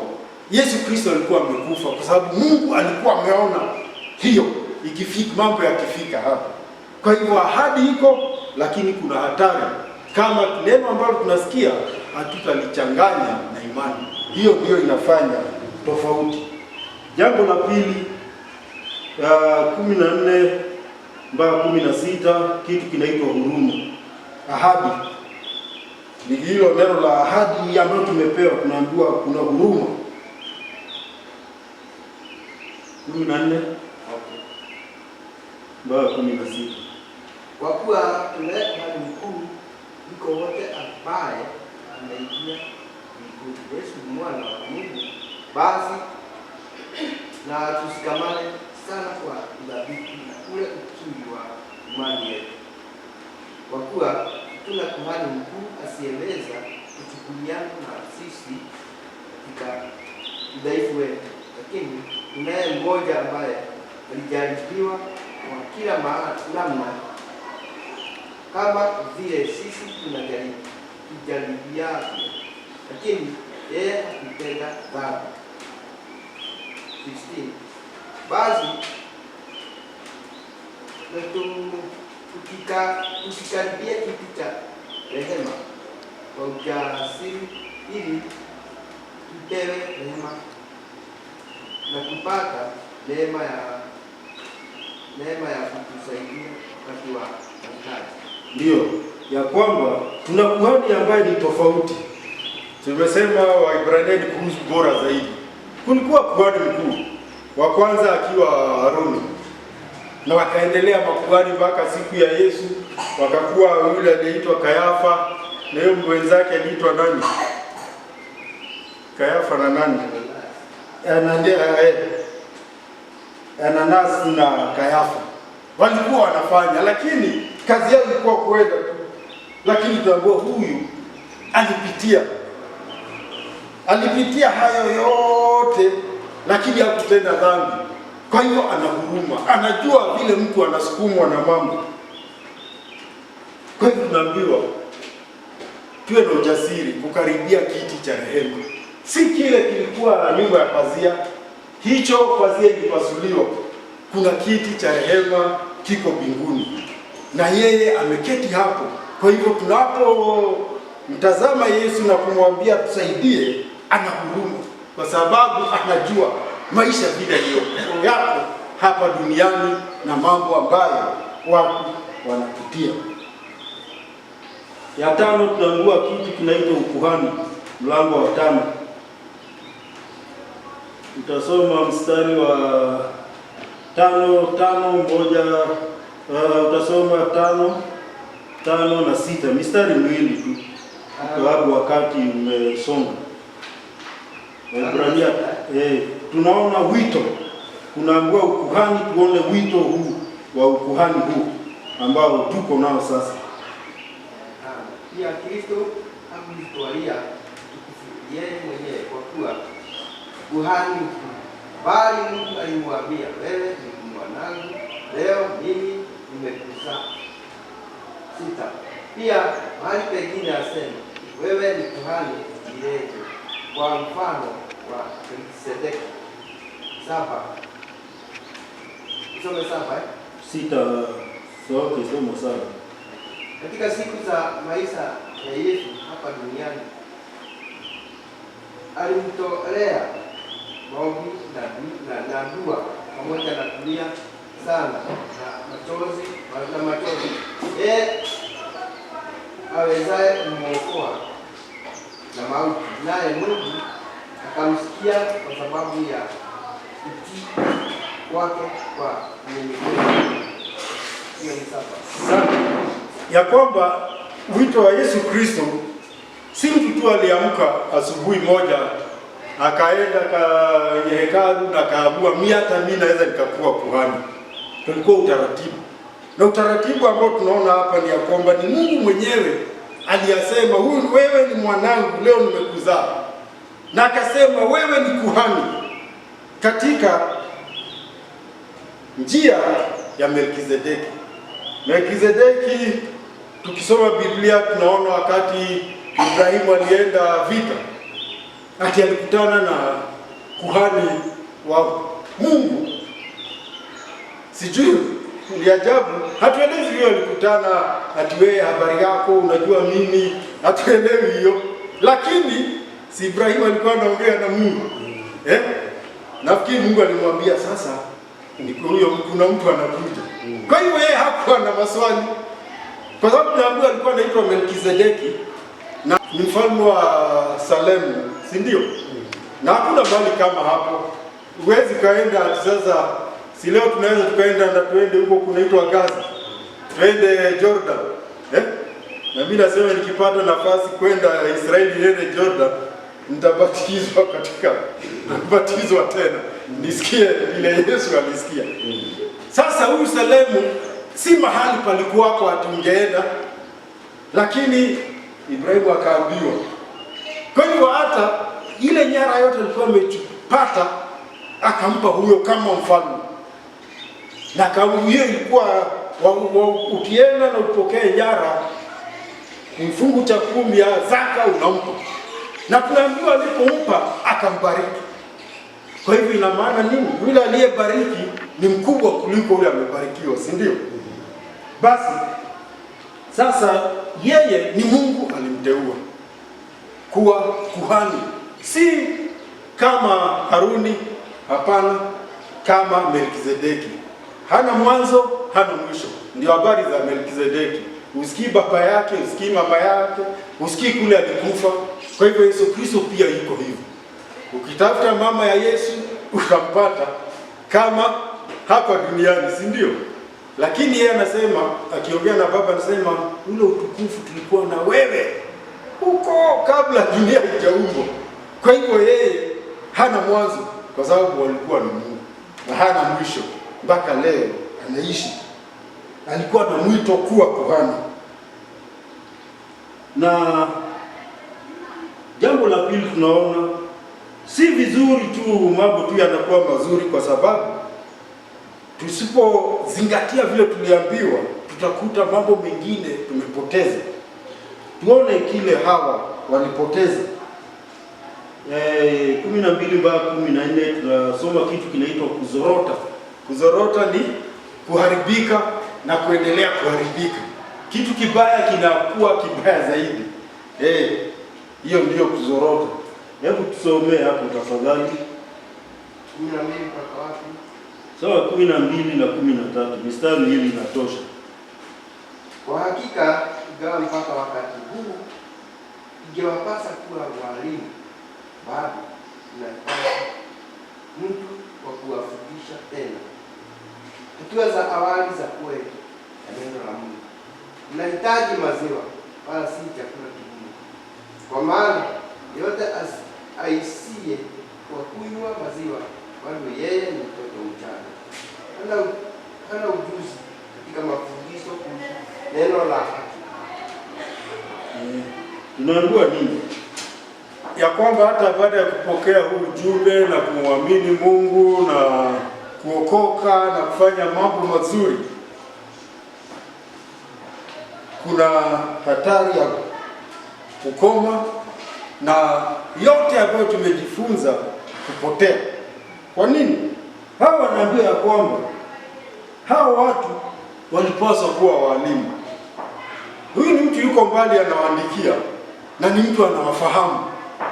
A: Yesu Kristo alikuwa amekufa kwa sababu Mungu alikuwa ameona hiyo ikifika, mambo yakifika hapa. Kwa hivyo ahadi iko, lakini kuna hatari kama neno ambalo tunasikia hatutalichanganya na imani. Hiyo ndio inafanya tofauti. Jambo la pili, 14 mpaka 16, kitu kinaitwa huruma. Ahadi ni hilo neno la ahadi ambayo tumepewa, tunaambiwa kuna huruma. 14 mpaka 16.
B: Kwa kuwa tunaye kuhani mkuu yuko wote ambaye ameingia mbinguni, Yesu mwana wa Mungu, basi na tusikamane sana kwa udhabiti na ule ukiri wa imani yetu. Kwa kuwa tuna kuhani mkuu asiyeweza kuchukuliana na sisi katika udhaifu wetu, lakini tunaye mmoja ambaye alijaribiwa kwa kila namna kama vile sisi tunajaribiana, lakini yeye hakutenda dhambi. 16. Basi tukikaribia kiti cha rehema kwa ujasiri, ili tupewe neema na kupata neema ya kutusaidia wakati wa mahitaji.
A: Ndio ya kwamba tuna kuhani ambaye ni tofauti. Tumesema Waebrania ni kuhusu bora zaidi. Kulikuwa kuhani mkuu wa kwanza akiwa Haruni, na wakaendelea makuhani mpaka siku ya Yesu, wakakuwa yule aliyeitwa Kayafa na yule mwenzake aliitwa nani? Kayafa na nani? Ananasi na Kayafa walikuwa wanafanya, lakini kazi yao ilikuwa kwenda tu. Lakini tunaambiwa huyu alipitia hayo yote, lakini hakutenda dhambi. Kwa hiyo ana huruma, anajua vile mtu anasukumwa na mambo. Kwa hivyo tunaambiwa tuwe na ujasiri kukaribia kiti cha rehema. Si kile kilikuwa nyumba ya pazia, hicho pazia ilipasuliwa. Kuna kiti cha rehema kiko mbinguni, na yeye ameketi hapo. Kwa hivyo tunapomtazama Yesu na kumwambia tusaidie, ana huruma, kwa sababu anajua maisha vile yako hapa duniani na mambo ambayo watu wanapitia. Ya tano, tunaambiwa kitu kinaitwa ukuhani, mlango wa 5. Utasoma mstari wa 5:1, utasoma 5 na 6, mistari miwili tu, kwa sababu wakati umesonga. Waebrania, tunaona wito, tunaambiwa ukuhani, tuone wito huu wa ukuhani huu ambao tuko nao sasa.
B: Pia Kristo hakuitwalia yeye mwenyewe kwa kuwa kuhani mkuu, bali Mungu alimwambia, wewe ni mwanangu, leo mimi nimekuzaa. 6. Pia mahali pengine asema, wewe ni kuhani milele kwa mfano wa Melkisedeki. 7. Usome 7.
A: 6 sote somo 7.
B: Katika siku za maisha ya Yesu hapa duniani alimtolea maombi na dua pamoja na kulia sana na machozi, awezaye kumwokoa na mauti, naye Mungu akamsikia kwa sababu ya kutii kwake kwa unyenyekevu. Hiyo ni 7.
A: Ya kwamba wito wa Yesu Kristo si mtu tu aliamka asubuhi moja akaenda kwenye hekalu na akaamua mimi naweza nikakuwa kuhani. Kulikuwa utaratibu, na utaratibu ambao tunaona hapa ni ya kwamba ni Mungu mwenyewe aliyasema, huyu wewe ni mwanangu, leo nimekuzaa, na akasema wewe ni kuhani katika njia ya Melkisedeki. Melkisedeki, tukisoma Biblia tunaona wakati Ibrahimu alienda vita, ati alikutana na kuhani wa Mungu. Sijui ni ajabu, hatuelewi hiyo alikutana, ati wewe habari yako unajua mimi, hatuelewi hiyo. Lakini si Ibrahimu alikuwa anaongea na Mungu. Nafikiri Mungu alimwambia sasa huyo kuna mtu anakuja. Kwa hiyo yeye hakuwa na maswali, kwa sababu tunaambiwa alikuwa anaitwa Melkisedeki na ni mfalme wa Salemu, si ndio? Na hakuna mahali kama hapo. Huwezi kaenda sasa, si leo tunaweza tukaenda na tuende huko kunaitwa Gaza, tuende Jordan. Na mimi nasema nikipata nafasi kwenda Israeli niende Jordan, nitabatizwa kubatizwa tena, nisikie vile Yesu alisikia. Sasa huyu Salemu si mahali palikuwa kwa tungeenda, lakini Ibrahimu akaambiwa. Kwa hivyo hata ile nyara yote alikuwa amepata akampa huyo kama mfalme, na kama hiyo ilikuwa ukienda na upokee nyara, mfungu cha 10 ya zaka unampa, na tunaambiwa alipompa akambariki. Kwa hivyo ina maana nini? Yule aliyebariki ni mkubwa kuliko yule amebarikiwa, si ndio? Basi sasa yeye ni Mungu alimteua kuwa kuhani si kama Haruni, hapana, kama Melkizedeki. Hana mwanzo, hana mwisho. Ndio habari za Melkizedeki. Usikii baba yake, usikii mama yake, usikii kule alikufa. Kwa hivyo Yesu Kristo pia yuko hivyo. Ukitafuta mama ya Yesu utampata kama hapa duniani, si ndio? Lakini yeye anasema, akiongea na Baba anasema, ule utukufu tulikuwa na wewe huko kabla dunia haijaumbwa. Kwa hivyo yeye hana mwanzo kwa sababu walikuwa na Mungu, na hana mwisho mpaka leo anaishi. Alikuwa na mwito kuwa kuhani. Na jambo la pili tunaona si vizuri tu mambo tu yanakuwa mazuri, kwa sababu tusipozingatia vile tuliambiwa tutakuta mambo mengine tumepoteza. Tuone kile hawa walipoteza. 12 mpaka 14 tunasoma kitu kinaitwa kuzorota. Kuzorota ni kuharibika na kuendelea kuharibika. Kitu kibaya kinakuwa kibaya zaidi. Hiyo ndio kuzorota. Hebu tusomee hapo tafadhali.
B: 12 mpaka wapi?
A: Sawa, 12 na 13. Mistari hii inatosha.
B: Kwa hakika ingawa mpaka wakati huu ingewapasa kuwa walimu, bado inapasa mtu wa kuwafundisha tena tukiwa za awali za kweli ya neno la Mungu. Mnahitaji maziwa wala si chakula kigumu, kwa maana yote aisiye kwa kunywa maziwa bado yeye ni mtoto mchanga, hana ujuzi katika mafundisho kuhusu neno la haki.
A: Tunaambiwa nini? Ya kwamba hata baada ya kupokea huu ujumbe na kumwamini Mungu na kuokoka na kufanya mambo mazuri, kuna hatari ya kukoma na yote ambayo tumejifunza kupotea. Kwa nini? Hawa wanaambia ya kwamba hawa watu walipaswa kuwa walimu. Huyu ni mtu yuko mbali anawaandikia, na ni mtu anawafahamu,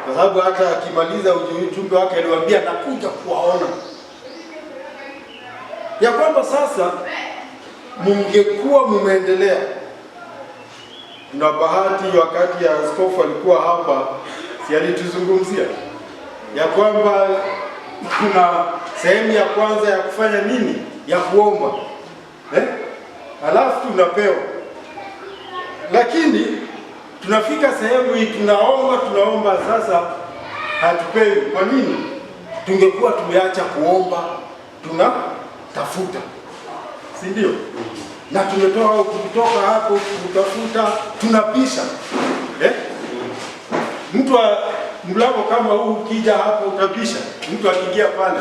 A: kwa sababu hata akimaliza ujumbe wake aliwaambia nakuja kuwaona. Ya kwamba sasa mungekuwa mumeendelea. Na bahati wakati ya askofu alikuwa hapa, si alituzungumzia ya kwamba kuna sehemu ya kwanza ya kufanya nini? Ya kuomba. Alafu tunapewa. Lakini tunafika sehemu hii tunaomba sasa hatupewi. Kwa nini? Tungekuwa tumeacha kuomba, tunatafuta. Si ndio? Na tukitoka hapo kutafuta, tunabisha. Mtu wa mlango kama huu ukija hapo utabisha. Mtu akiingia pale,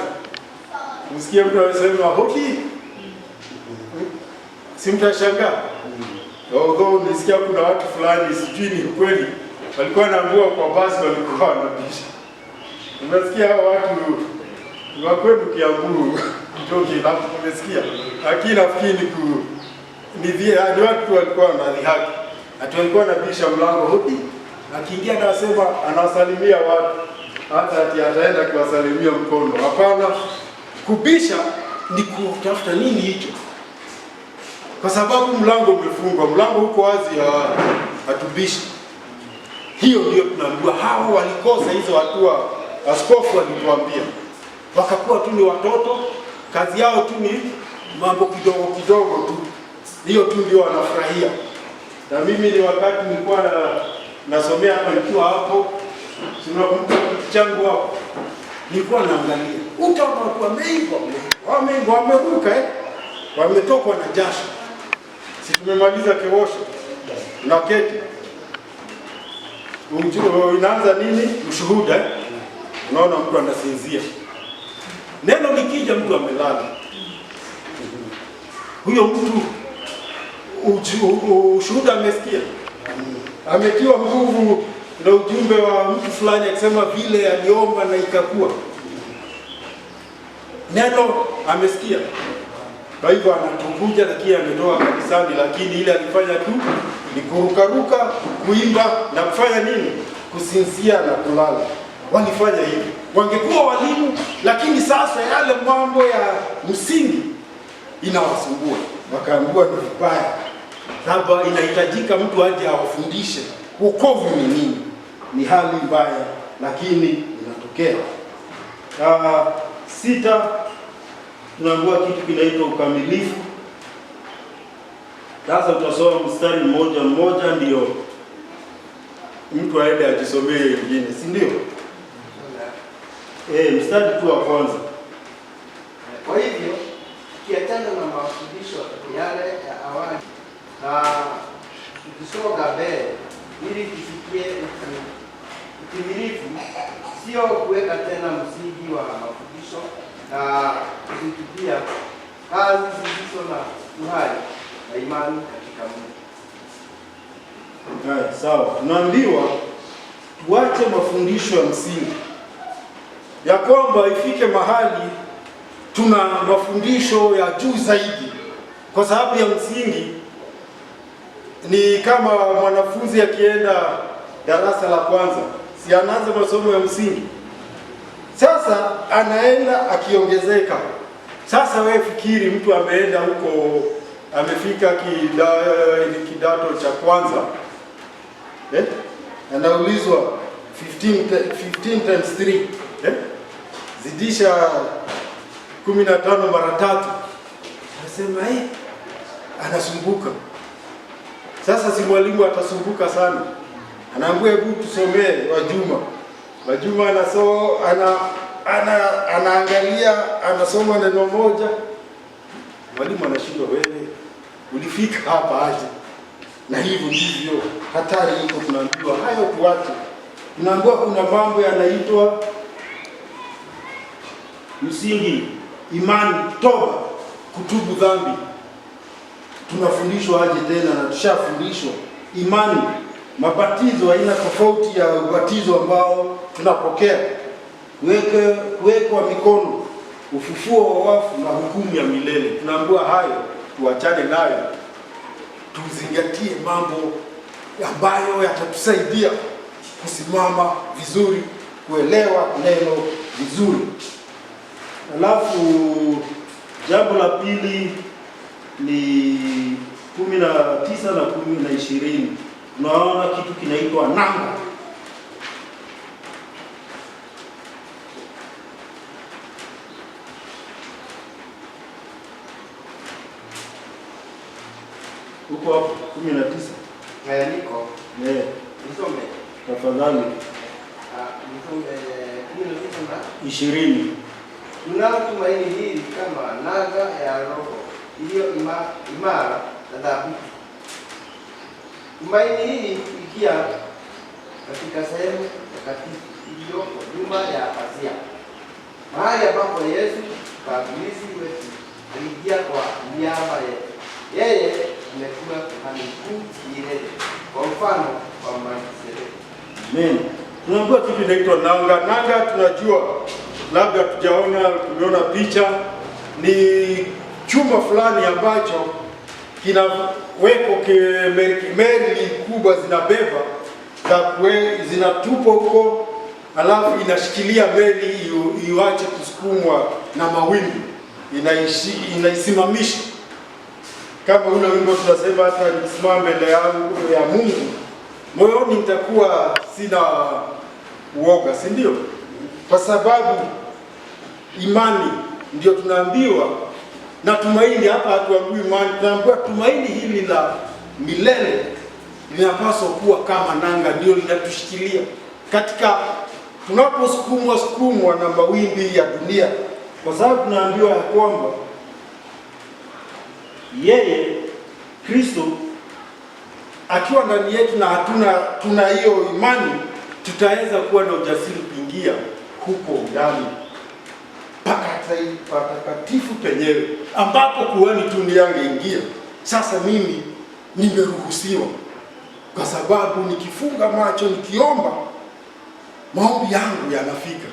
A: msikie mtu anasema hodi, si mtashangaa. Although nisikia kuna watu fulani sijui ni kweli walikuwa wanaambiwa kwa basi walikuwa wanabisha. Unasikia hao watu wa kwenu Kiambu ndio hapo umesikia. Lakini nafikiri ni watu walikuwa wanadhihaki. Hata walikuwa wanabisha mlango hodi. Akiingia na asema anawasalimia watu. Hata ataenda kuwasalimia mkono. Hapana. Kubisha ni kutafuta nini hicho? Kwa sababu mlango umefungwa, mlango uko wazi, hatubishi. Hiyo ndio tunaambiwa hao walikosa hizo hatua. Askofu alituambia wakakuwa tu ni watoto, kazi yao tu ni mambo kidogo kidogo tu. Hiyo tu ndio wanafurahia. Na mimi ni wakati nilikuwa nasomea hapa, nikiwa hapo tunakumbuka changu hapo, nilikuwa naangalia utaona watu wameruka wametokwa na jasho. Si tumemaliza kiosho na keti. Inaanza nini? Ushuhuda. Unaona mtu anasinzia. Neno likija mtu amelala. Huyo mtu ushuhuda amesikia. Ametiwa nguvu na ujumbe wa mtu fulani akisema vile aliomba na ikakuwa. Neno amesikia. Kwa hivyo anatukuja, lakini ametoka kanisani, lakini ile alifanya tu ni kurukaruka, kuimba na kufanya nini? Kusinzia na kulala. walifanya hivyo, wangekuwa walimu, lakini sasa yale mambo ya msingi inawasumbua, wakaambiwa ni vibaya, labda inahitajika mtu aje awafundishe wokovu ni nini. Ni hali mbaya, lakini inatokea. 6, tunaambiwa kitu kinaitwa ukamilifu. Sasa tutasoma mstari mmoja ndio mtu aende ajisomee wengine, si ndio? Mstari tu wa kwanza.
B: Kwa hivyo kiachana na mafundisho yale ya awali na tukisonga mbele ili tufikie utimilifu, sio kuweka tena msingi wa mafundisho na kuzitupia kazi zisizo na uhai na imani katika Mungu.
A: Haya, sawa. Tunaambiwa tuache mafundisho ya msingi, ya kwamba ifike mahali tuna mafundisho ya juu zaidi, kwa sababu ya msingi ni kama mwanafunzi akienda darasa la kwanza, si anaanza masomo ya msingi, sasa anaenda akiongezeka. Sasa wewe fikiri mtu ameenda huko, amefika kidato cha kwanza, anaulizwa 15 times 3, zidisha 15 mara 3, anasema anasumbuka. Sasa si mwalimu atasumbuka sana, anaambia hebu tusomee Wajuma anaangalia, anasoma neno moja, mwalimu anashindwa, wewe ulifika hapa aje? Na hivyo ndivyo hatari iko. Tunaambiwa hayo tuache. Tunaambiwa kuna mambo yanaitwa msingi, imani, toba, kutubu dhambi. Tunafundishwa aje tena? Na tushafundishwa imani, mabatizo, aina tofauti ya ubatizo ambao tunapokea, kuwekwa mikono, ufufuo wa wafu na hukumu ya milele. Tunaambiwa hayo tuachane nayo, tuzingatie mambo ambayo yatatusaidia kusimama vizuri, kuelewa neno vizuri. Alafu jambo la pili ni 19 na 20. Tunaona kitu kinaitwa nanga. Huko hapo 19.
B: Niko. Nisome.
A: Tafadhali.
B: Nisome 19 na
A: 20.
B: Tunalo tumaini hili kama nanga ya roho iliyo imara na thabiti. Tumaini hili ikia katika sehemu takatifu iliyoko nyuma ya pazia, mahali ambapo Yesu mkombozi wetu aliingia kwa niaba yetu. Yeye amekuwa kuhani mkuu milele kwa mfano wa Melkizedeki.
A: Amen. Tunaambiwa kitu inaitwa nanga. Nanga tunajua, labda tumeona picha, ni chuma fulani ambacho kinawekwa meli kubwa zinabeba zinatupwa huko, alafu inashikilia meli iwache kusukumwa na mawimbi, inaisimamisha. Kama ule wimbo tunasema, hata nikisimama mbele yangu ya Mungu moyoni nitakuwa sina uoga, si ndio? Kwa sababu imani ndio tunaambiwa, na tumaini. Hapa hatuambiwi imani, tunaambiwa tumaini hili la milele linapaswa kuwa kama nanga, ndio linatushikilia katika tunaposukumwa na mawimbi ya dunia, kwa sababu tunaambiwa ya kwamba yeye Kristo akiwa ndani yetu na tuna hiyo imani, tutaweza kuwa na ujasiri kuingia huko ndani patakatifu penyewe, ambapo kuhani tu ndiye angeingia. Sasa mimi nimeruhusiwa, kwa sababu nikifunga macho nikiomba, maombi yangu yanafika.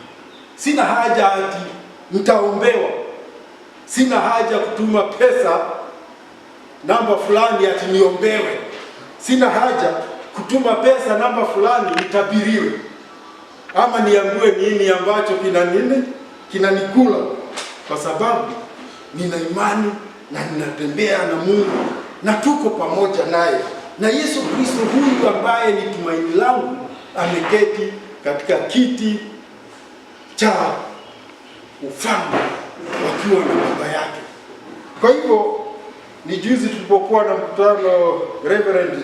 A: Sina haja ati nitaombewa, sina haja kutuma pesa namba fulani ati niombewe, sina haja kutuma pesa namba fulani nitabiriwe. ama niambiwe nini ambacho kinanikula, kwa sababu nina imani na ninatembea na Mungu na tuko pamoja naye, na Yesu Kristo huyu ambaye ni tumaini langu ameketi katika kiti cha ufalme wakiwa na baba yake. Kwa hivyo ni juzi tulipokuwa na mkutano, Reverend,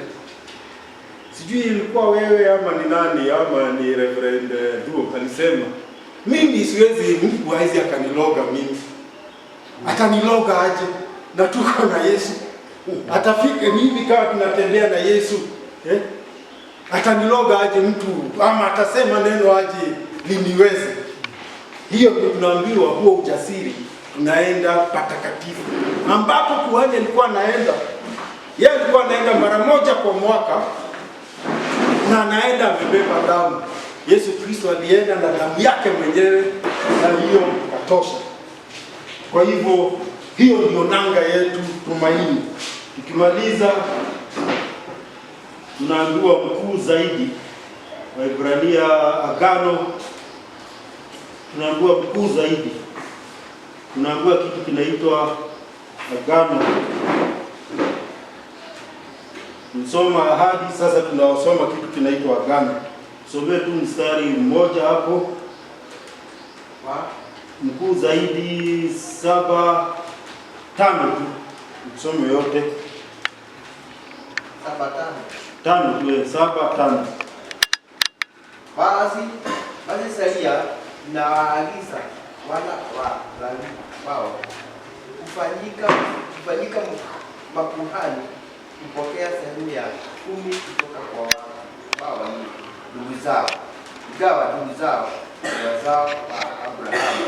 A: sijui ilikuwa wewe ama ni nani, ama ni Reverend Duo, alisema mimi siwezi, Mungu hawezi akaniloga mimi. Ataniloga aje? Na tuko na Yesu. Atafike mimi kama tunatembea na Yesu, ataniloga aje mtu, ama atasema neno aje liniweze? Hiyo ndio tunaambiwa, huo ujasiri. Tunaenda patakatifu ambapo kuhani alikuwa anaenda. Yeye alikuwa anaenda mara moja kwa mwaka, na anaenda amebeba damu. Yesu Kristo alienda na damu yake mwenyewe, na hiyo katosha. Kwa hivyo hiyo ndio nanga yetu, tumaini. Tukimaliza tunaambiwa mkuu zaidi, Waebrania agano, tunaambiwa mkuu zaidi, tunaambiwa kitu kinaitwa agano. Msoma ahadi, sasa tunasoma kitu kinaitwa agano. Somee tu mstari mmoja hapo. Mkuu zaidi 7:5 tu. Msome yote. 7:5 tu, 7:5.
B: Basi Isaia inawaagiza wana wa Lawi wao kufanyika makuhani kupokea sehemu ya 10 kutoka kwa wao ndugu zao, ingawa ndugu zao wazao wa Abrahamu.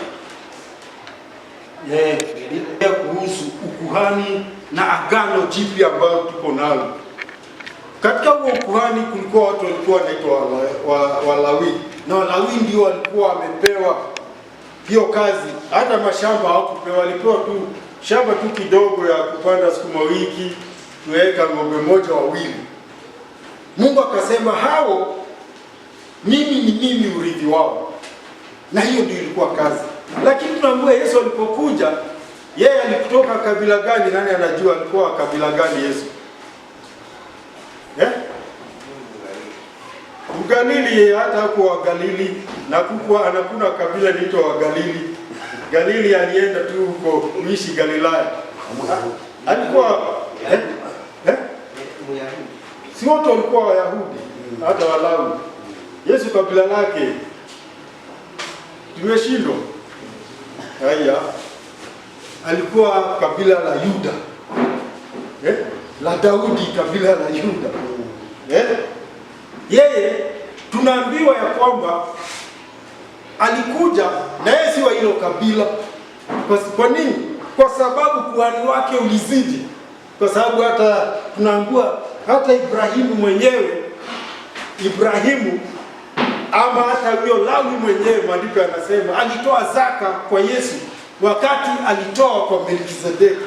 A: Kuhusu ukuhani na agano jipya ambayo tuko nalo. Katika huo ukuhani kulikuwa watu walikuwa wanaitwa Walawi, na Walawi ndio walikuwa wamepewa hiyo kazi. Hata mashamba hawakupewa, walipewa tu shamba tu kidogo ya kupanda sukuma wiki, tuweka ng'ombe moja wawili. Mungu akasema hao mimi ni mimi urithi wao, na hiyo ndio ilikuwa kazi. Lakini tunaambiwa Yesu alipokuja, yeye alikutoka kabila gani? Nani anajua alikuwa kabila gani Yesu? Mgalili, hata hakuwa Galili, na anakuna kabila inaitwa wa Galili. Galili alienda tu huko kuishi Galilaya. Alikuwa si wote walikuwa Wayahudi, hata Walawi. Yesu kabila lake tumeshindwa. Haya, alikuwa kabila la Yuda, la Daudi, kabila la Yuda. Yeye tunaambiwa ya kwamba alikuja na yeye si wa hilo kabila. Kwa nini? Kwa sababu kuhani wake ulizidi. Kwa sababu hata tunaambiwa hata Ibrahimu mwenyewe, ama hata huyo Lawi mwenyewe, maandiko yanasema alitoa zaka kwa Yesu wakati alitoa kwa Melkizedeki.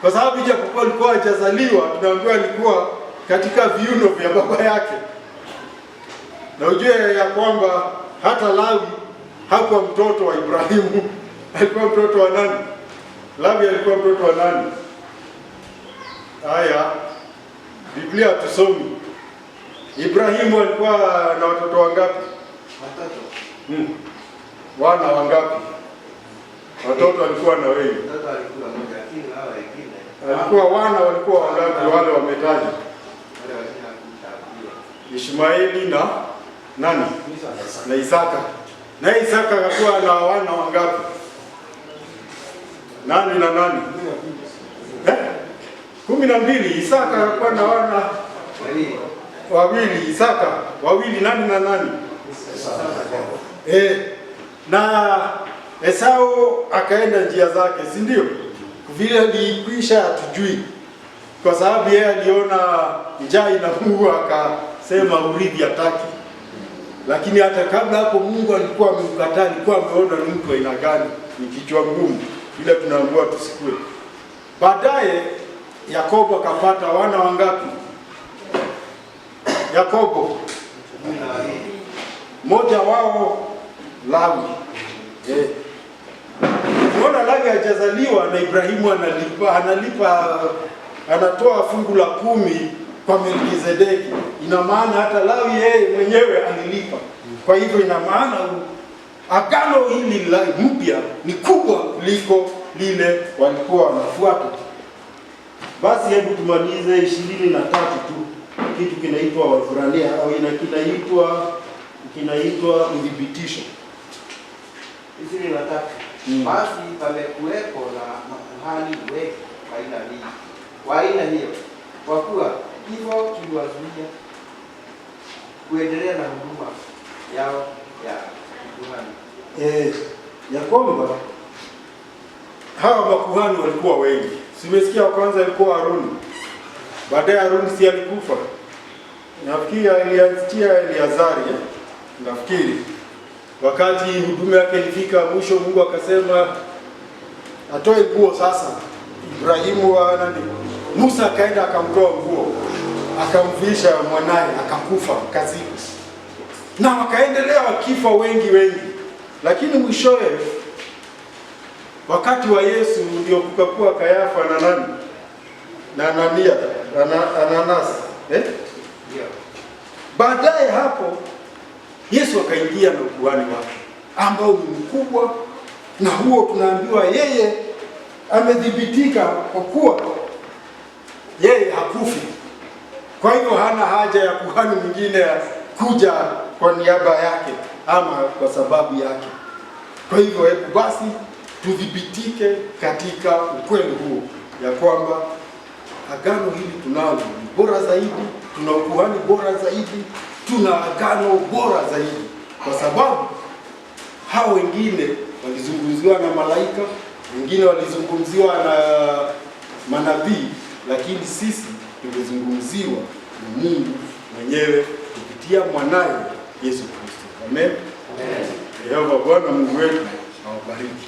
A: Kwa sababu ijapokuwa alikuwa hajazaliwa, tunaambiwa alikuwa katika viuno vya baba yake. Na ujue ya kwamba hata Lawi hakuwa mtoto wa Ibrahimu, alikuwa mtoto wa nani? Lawi alikuwa mtoto wa nani? Haya, Biblia tusomi. Ibrahimu alikuwa na watoto wangapi? Watoto. Wana wangapi? Watoto alikuwa na wengi.
B: Watoto alikuwa mmoja, lakini hao wengine.
A: Alikuwa wana walikuwa wangapi wale wametaja?
B: Wale wengine hakutajwa.
A: Ishmaeli na nani? Na Isaka. Na Isaka alikuwa na wana wangapi? Nani na nani? 12. Isaka alikuwa na wana wawili. Isaka wawili, nani na nani? Na Esau akaenda njia zake, si ndio? Vile alikwisha hatujui, kwa sababu yeye aliona njaa inamuua akasema urithi hataki. Lakini hata kabla hapo Mungu alikuwa amemkataa, alikuwa ameona ni mtu aina gani, ni kichwa ngumu, bila tunaambiwa tusikue. Baadaye Yakobo akapata wana wangapi? Yakobo mmoja wao Lawi. Unaona Lawi hajazaliwa na Ibrahimu anatoa fungu la 10 kwa Melkizedeki. Ina maana hata Lawi yeye mwenyewe alilipa. Kwa hivyo ina maana agano hili la mpya ni kubwa kuliko lile walikuwa wanafuata. Basi hebu tumalize 23 tu. Kitu kinaitwa Waebrania au kinaitwa udhibitisho.
B: 23. Basi pamekuwepo na makuhani wengi wa aina hiyo, kwa kuwa hivyo kiliwazuia kuendelea na huduma yao ya kuhani.
A: Ya kwamba hawa makuhani walikuwa wengi. Simesikia kwanza alikuwa Haruni. Baadaye Haruni si alikufa. Nafikiri alianzia Eleazari, nafikiri. Wakati huduma yake ilifika mwisho, Mungu akasema atoe nguo sasa. Ibrahimu Musa akaenda akamtoa nguo, akamvisha mwanae, akakufa kazini. Na wakaendelea wakifa wengi. Lakini mwishowe wakati wa Yesu ndio kukakuwa Kayafa na nani? Na Ananas. Baadaye hapo Yesu akaingia na ukuhani wake ambao ni mkubwa, na huo tunaambiwa yeye amedhibitika kwa kuwa yeye hakufi. Kwa hivyo hana haja ya kuhani mwingine kuja kwa niaba yake ama kwa sababu yake. Kwa hivyo hebu basi tudhibitike katika ukweli huo ya kwamba agano hili tunalo ni bora zaidi, tuna ukuhani bora zaidi, tuna agano bora zaidi, kwa sababu hao wengine walizungumziwa na malaika, wengine walizungumziwa na manabii, lakini sisi tumezungumziwa na Mungu mwenyewe kupitia mwanaye Yesu Kristo. Amen. Yehova Bwana Mungu wetu awabariki.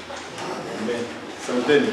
A: Amen. Asanteni.